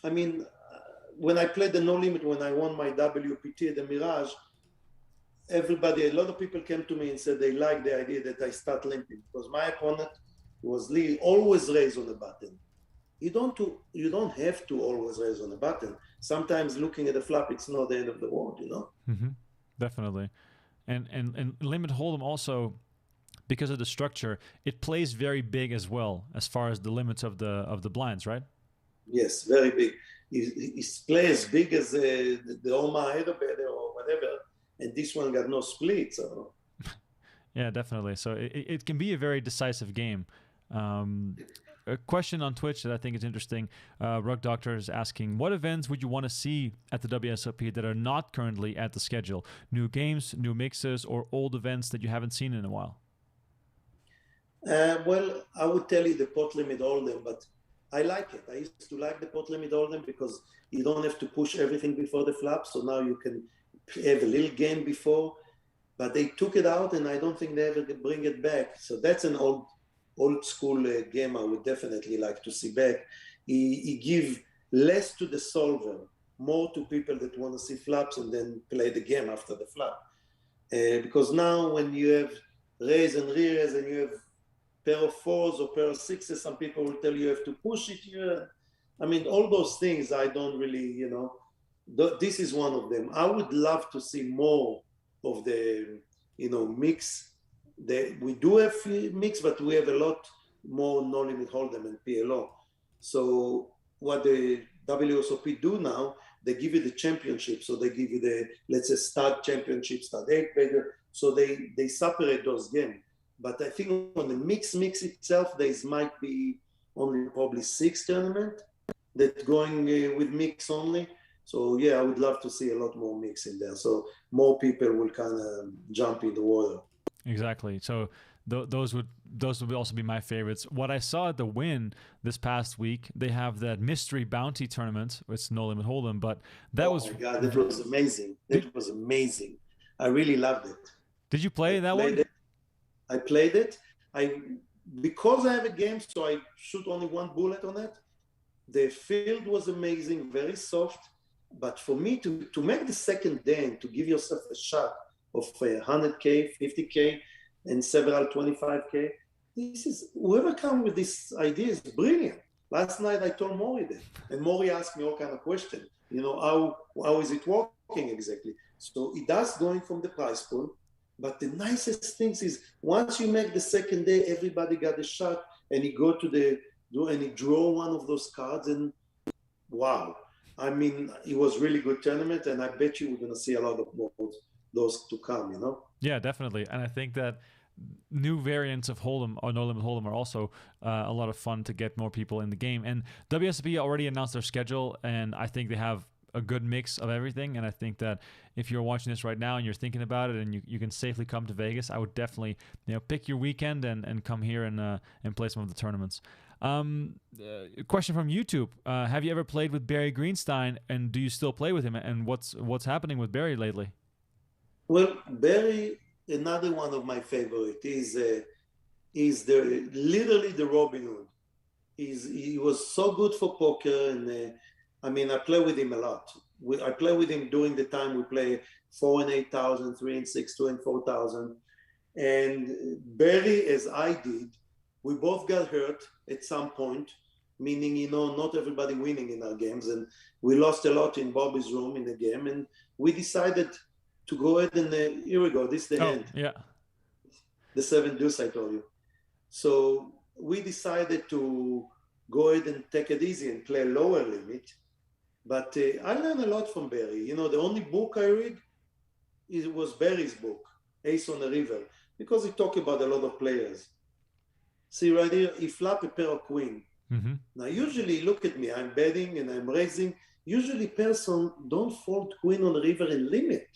I mean, when I played the No Limit, when I won my WPT at the Mirage, a lot of people came to me and said they like the idea that I start limping because my opponent was always raised on the button. You don't have to always raise on the button. Sometimes looking at the flop, it's not the end of the world, Mm-hmm. Definitely. And limit hold'em also, because of the structure, it plays very big as well as far as the limits of the blinds, right? Yes, very big. It plays as big as the Oma Edelbeder or whatever, and this one got no split. So yeah, definitely. So it can be a very decisive game. A question on Twitch that I think is interesting. Rug Doctor is asking, what events would you want to see at the WSOP that are not currently at the schedule? New games, new mixes, or old events that you haven't seen in a while? Well, I would tell you the pot limit hold'em, but I like it. I used to like the pot limit hold'em because you don't have to push everything before the flop. So now you can have a little game before, but they took it out and I don't think they ever bring it back. So that's an old school game I would definitely like to see back. He give less to the solver, more to people that want to see flops and then play the game after the flop. Because now when you have raise and re-raise and you have pair of 4s or pair of 6s, some people will tell you have to push it here. I mean, all those things I don't really, this is one of them. I would love to see more of the, mix. We do have mix, but we have a lot more no limit hold'em and PLO. So what the WSOP do now, they give you the championship. So they give you the, let's say, stud championship, stud 8 player. So they separate those games. But I think on the mix itself, there might be only probably 6 tournaments that going with mix only. So yeah, I would love to see a lot more mix in there. So more people will kind of jump in the water. Exactly. So those would also be my favorites. What I saw at the Win this past week, they have that mystery bounty tournament. It's No Limit Hold'em, but that was, oh my God, that was amazing. That was amazing. I really loved it. Did you play that one? I played it. Because I have a game, so I shoot only one bullet on it. The field was amazing, very soft. But for me to make the second day and to give yourself a shot of 100K, 50K, and several 25K, this is, whoever come with this idea is brilliant. Last night I told Maury that, and Maury asked me all kind of questions. You know, how is it working exactly? So it does going from the prize pool, but the nicest things is once you make the second day, everybody got a shot, and he go to and he draw one of those cards, and wow. I mean, it was really good tournament, and I bet you we're going to see a lot of more those to come, you know? Yeah, definitely. And I think that new variants of Hold'em or No Limit Hold'em are also a lot of fun to get more people in the game. And WSOP already announced their schedule, and I think they have a good mix of everything. And I think that if you're watching this right now and you're thinking about it and you can safely come to Vegas, I would definitely pick your weekend and come here and play some of the tournaments. Question from YouTube: have you ever played with Barry Greenstein, and do you still play with him? And what's happening with Barry lately? Well, Barry, another one of my favorite, is literally the Robin Hood. He was so good for poker, and I mean, I play with him a lot. I play with him during the time we play 4 and 8,000, 3 and 6, 2 and 4,000, and Barry, as I did, we both got hurt at some point, meaning, not everybody winning in our games. And we lost a lot in Bobby's room in the game. And we decided to go ahead and, here we go, this is the hand. Yeah. The 7 deuce I told you. So we decided to go ahead and take it easy and play a lower limit. But I learned a lot from Barry. The only book I read, it was Barry's book, Ace on the River, because he talked about a lot of players. See right here, he flop a pair of queen. Mm-hmm. Now, usually, look at me, I'm betting and I'm raising. Usually, person don't fold queen on the river in limit,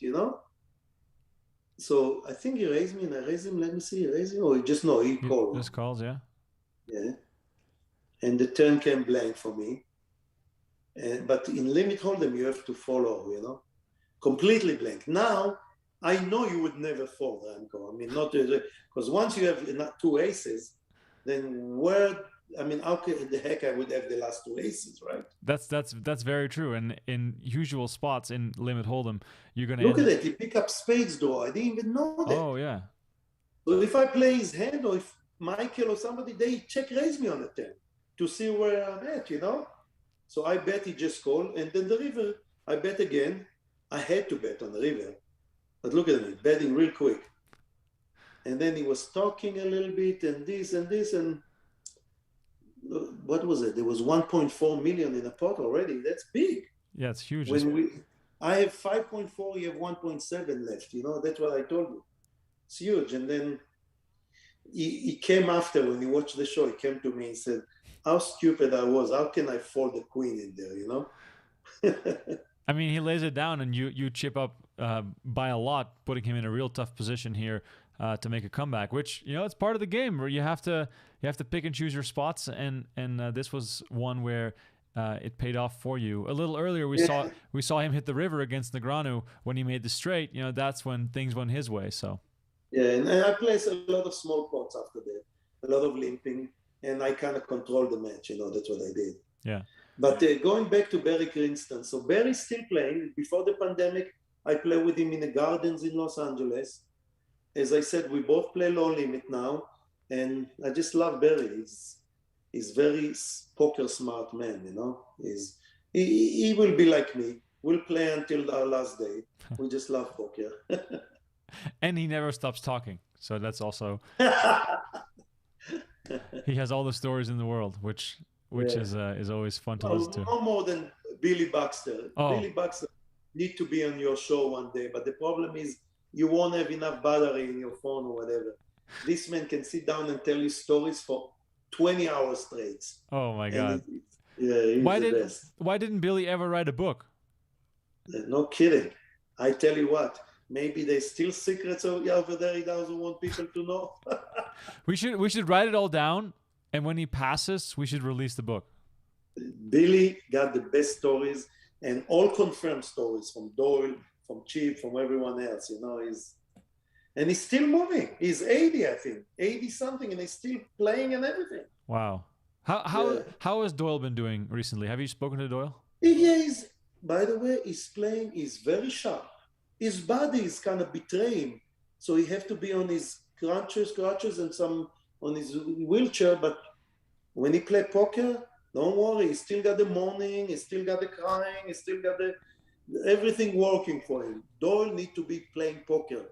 So I think he raised me and I raised him. Let me see, he raised him, or he called. Just calls, yeah. Yeah. And the turn came blank for me. But in limit hold'em, you have to follow, completely blank. Now, I know you would never fold, Remko. I mean, not because once you have 2 aces, then how the heck I would have the last 2 aces, right? That's very true. And in usual spots in limit hold'em, you're gonna look at it. He pick up spades draw. I didn't even know that. Oh yeah. So if I play his hand, or if Michael or somebody, they check raise me on the turn to see where I'm at, So I bet he just called, and then the river, I bet again. I had to bet on the river, but look at me betting real quick. And then he was talking a little bit, and this, and what was it? There was 1.4 million in a pot already. That's big. Yeah, it's huge. I have 5.4, you have 1.7 left. That's what I told you. It's huge. And then he came after, when he watched the show, he came to me and said, how stupid I was. How can I fold the queen in there, I mean, he lays it down, and you chip up by a lot, putting him in a real tough position here to make a comeback. Which it's part of the game where you have to pick and choose your spots, and this was one where it paid off for you. A little earlier, we saw him hit the river against Negrono when he made the straight. That's when things went his way. So yeah, and I placed a lot of small pots after that, a lot of limping, and I kind of controlled the match. That's what I did. Yeah. But going back to Barry Greenstein, so Barry's still playing. Before the pandemic, I play with him in the Gardens in Los Angeles. As I said, we both play low limit now, and I just love Barry. He's very poker smart man, He will be like me. We'll play until our last day. We just love poker. And he never stops talking, so that's also... He has all the stories in the world, which which is always fun to listen to. No more than Billy Baxter. Oh. Billy Baxter need to be on your show one day, but the problem is you won't have enough battery in your phone or whatever. This man can sit down and tell you stories for 20 hours straight. Oh my God. He's the best. Why didn't Billy ever write a book? No kidding. I tell you what, maybe there's still secrets over there he doesn't want people to know. We should write it all down, and when he passes, we should release the book. Billy got the best stories and all confirmed stories from Doyle, from Chip, from everyone else. And he's still moving. He's 80, I think, 80 something, and he's still playing and everything. Wow. How has Doyle been doing recently? Have you spoken to Doyle? Yeah, by the way, he's playing. He's very sharp. His body is kind of betraying, so he have to be on his crutches, and some on his wheelchair. But when he play poker, don't worry. He still got the morning. He still got the crying. He still got everything working for him. Doyle need to be playing poker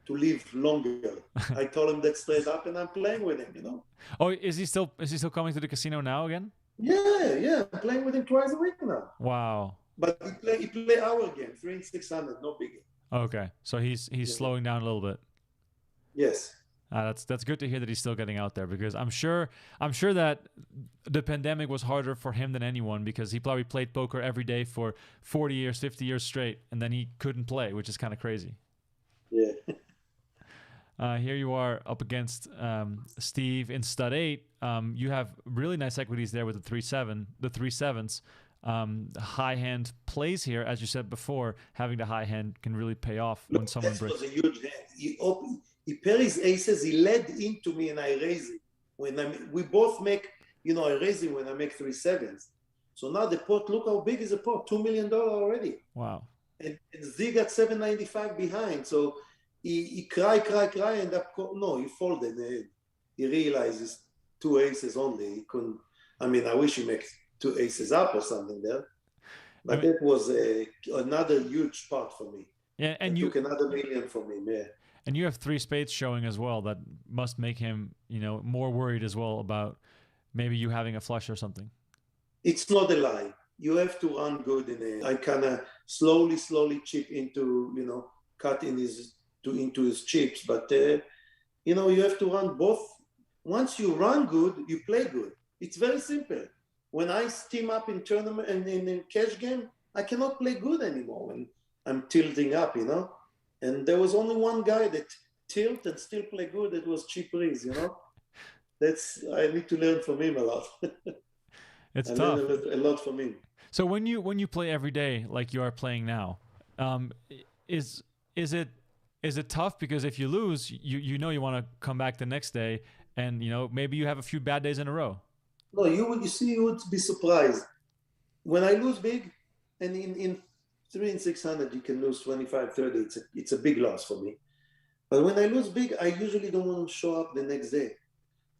to live longer. I told him that straight up, and I'm playing with him. Oh, is he still coming to the casino now again? Yeah. I'm playing with him twice a week now. Wow. But he play our game, 3 and 600, no biggie. Okay, so he's slowing down a little bit. Yes. That's good to hear that he's still getting out there, because I'm sure that the pandemic was harder for him than anyone, because he probably played poker every day for 40 years, 50 years straight, and then he couldn't play, which is kind of crazy. Yeah. Here you are up against Steve in stud 8. You have really nice equities there with the 3 sevens. High hand plays here, as you said before. Having the high hand can really pay off when someone breaks. That was a huge hand. He paired his aces. He led into me, and I raised it. We both make, I raise it when I make 3 sevens. So now the pot, look how big is the pot, $2 million already. Wow. And Z got 795 behind. So he cry, and he folded. He realized it's 2 aces only. He couldn't. I wish he makes 2 aces up or something there. But that was another huge part for me. Yeah, and took another million from him. Yeah. And you have 3 spades showing as well. That must make him, more worried as well about maybe you having a flush or something. It's not a lie. You have to run good I kind of slowly chip into, cut into his chips. But, you have to run both. Once you run good, you play good. It's very simple. When I steam up in tournament and in cash game, I cannot play good anymore when I'm tilting up, And there was only one guy that tilt and still play good. It was Chip Reese, I need to learn from him a lot. It's I tough. learned a lot from him. So when you play every day like you are playing now, is it tough? Because if you lose, you want to come back the next day, and maybe you have a few bad days in a row. No, you would be surprised. When I lose big, and in 3 and 600, you can lose 25, 30. It's a big loss for me. But when I lose big, I usually don't want to show up the next day.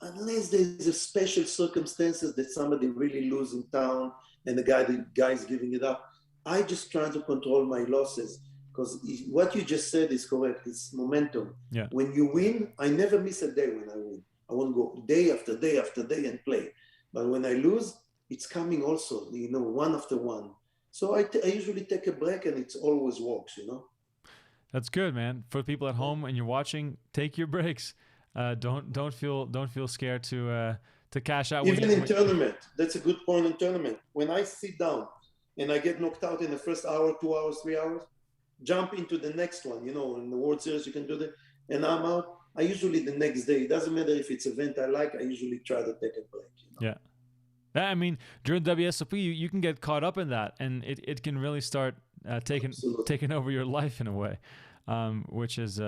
Unless there's a special circumstances that somebody really lose in town and the guy's giving it up. I just try to control my losses, because what you just said is correct. It's momentum. Yeah. When you win, I never miss a day when I win. I want to go day after day after day and play. But when I lose, it's coming also, one after one. So I usually take a break, and it always works, That's good, man. For people at home and you're watching, take your breaks. Don't feel scared to cash out. Even in tournament, that's a good point in tournament. When I sit down and I get knocked out in the first hour, 2 hours, 3 hours, jump into the next one. In the World Series you can do that, and I'm out. I usually the next day. It doesn't matter if it's an event I like. I usually try to take a break. Yeah. During WSOP, you can get caught up in that, and it can really start taking over your life in a way, which is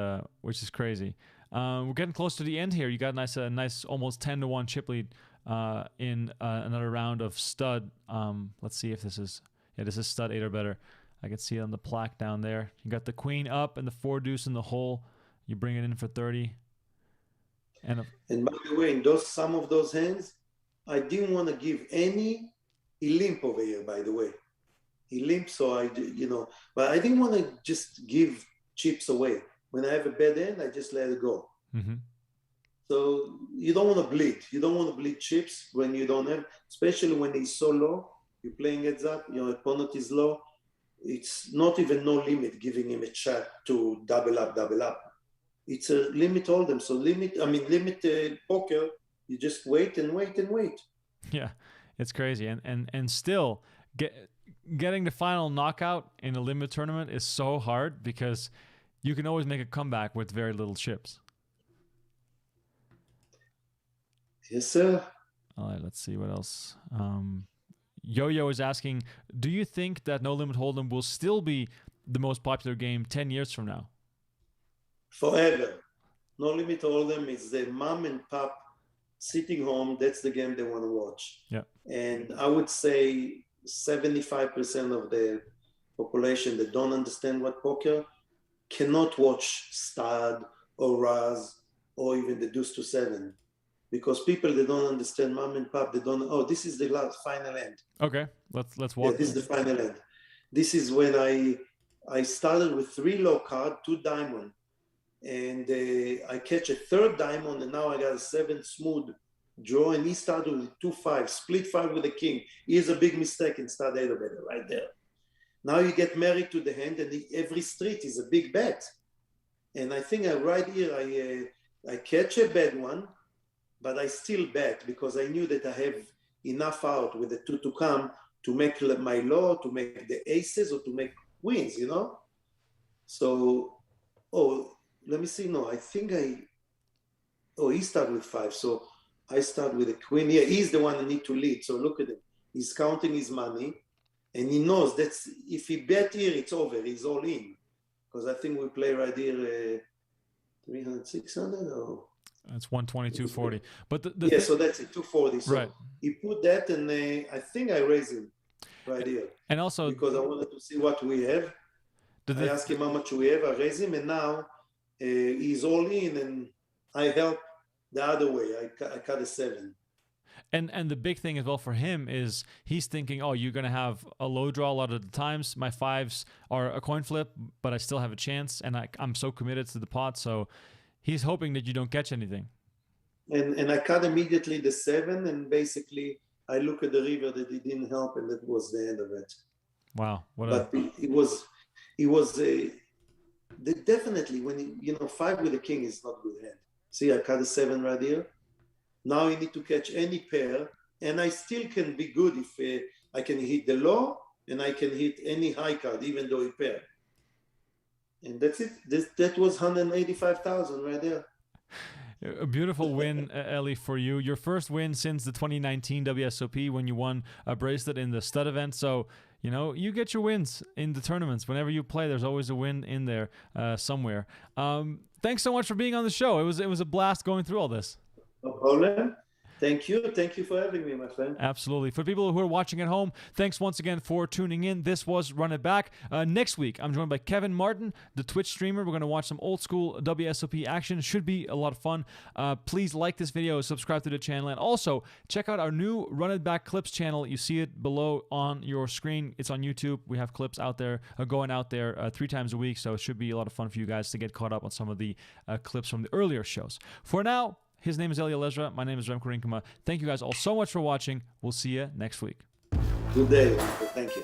crazy. We're getting close to the end here. You got a nice almost 10-1 chip lead in another round of stud. Let's see if this is stud 8 or better. I can see it on the plaque down there. You got the queen up and the 4 deuce in the hole. You bring it in for 30. And by the way, in some of those hands, I didn't want to give any. He limp over here, by the way. He limped, so but I didn't want to just give chips away. When I have a bad hand, I just let it go. Mm-hmm. So you don't want to bleed. You don't want to bleed chips when you don't have, especially when he's so low. You're playing heads up, your opponent is low. It's not even no limit giving him a shot to double up. It's a limit hold'em. So limit poker, you just wait and wait and wait. Yeah, it's crazy. And still, getting the final knockout in a limit tournament is so hard because you can always make a comeback with very little chips. Yes, sir. All right, let's see what else. Yo-Yo is asking, do you think that No Limit Hold'em will still be the most popular game 10 years from now? Forever. No Limit Hold'em is the mom and pop sitting home. That's the game they want to watch. Yeah. And I would say 75% of the population that don't understand what poker cannot watch Stud or Raz or even the Deuce to Seven. Because people that don't understand mom and pop, they don't. Oh, this is the last final end. Okay, let's walk. Yeah, this is the final end. This is when I started with 3 low card, 2 diamond, and I catch a 3rd diamond, and now I got a 7 smooth draw, and he started with 2-5, split 5 with the king. Here's a big mistake and start 8 better right there. Now you get married to the hand, and every street is a big bet. And I think right here I catch a bad one. But I still bet because I knew that I have enough out with the 2 to come to make my low, to make the aces or to make wins, you know? So, let me see. No, I think he started with 5. So I start with a queen. Yeah, he's the one that need to lead. So look at him. He's counting his money and he knows that if he bet here, it's over. He's all in. Because I think we play right here 300, 600 or... It's 122.40. But so that's it, 240. So right. He put that, and I think I raised him right here. And also because I wanted to see what we have. I asked him how much we have. I raised him, and now he's all in, and I help the other way. I cut a 7. And the big thing as well for him is he's thinking, oh, you're going to have a low draw a lot of the times. My 5s are a coin flip, but I still have a chance, and I'm so committed to the pot, so... He's hoping that you don't catch anything. And I cut immediately the 7, and basically I look at the river that it didn't help, and that was the end of it. Wow. It was definitely when, 5 with the king is not good hand. See, I cut a 7 right here. Now you need to catch any pair, and I still can be good if I can hit the low, and I can hit any high card, even though he paired. And that's it. That was 185,000 right there. A beautiful win, Eli, for you. Your first win since the 2019 WSOP when you won a bracelet in the stud event. So, you get your wins in the tournaments. Whenever you play, there's always a win in there somewhere. Thanks so much for being on the show. It was a blast going through all this. No problem. Thank you. Thank you for having me, my friend. Absolutely. For people who are watching at home, thanks once again for tuning in. This was Run It Back. Next week, I'm joined by Kevin Martin, the Twitch streamer. We're going to watch some old school WSOP action. Should be a lot of fun. Please like this video, subscribe to the channel, and also check out our new Run It Back Clips channel. You see it below on your screen. It's on YouTube. We have clips out there, going out there 3 times a week, so it should be a lot of fun for you guys to get caught up on some of the clips from the earlier shows. For now, his name is Eli Elezra. My name is Remko Rinkema. Thank you guys all so much for watching. We'll see you next week. Good day. Thank you.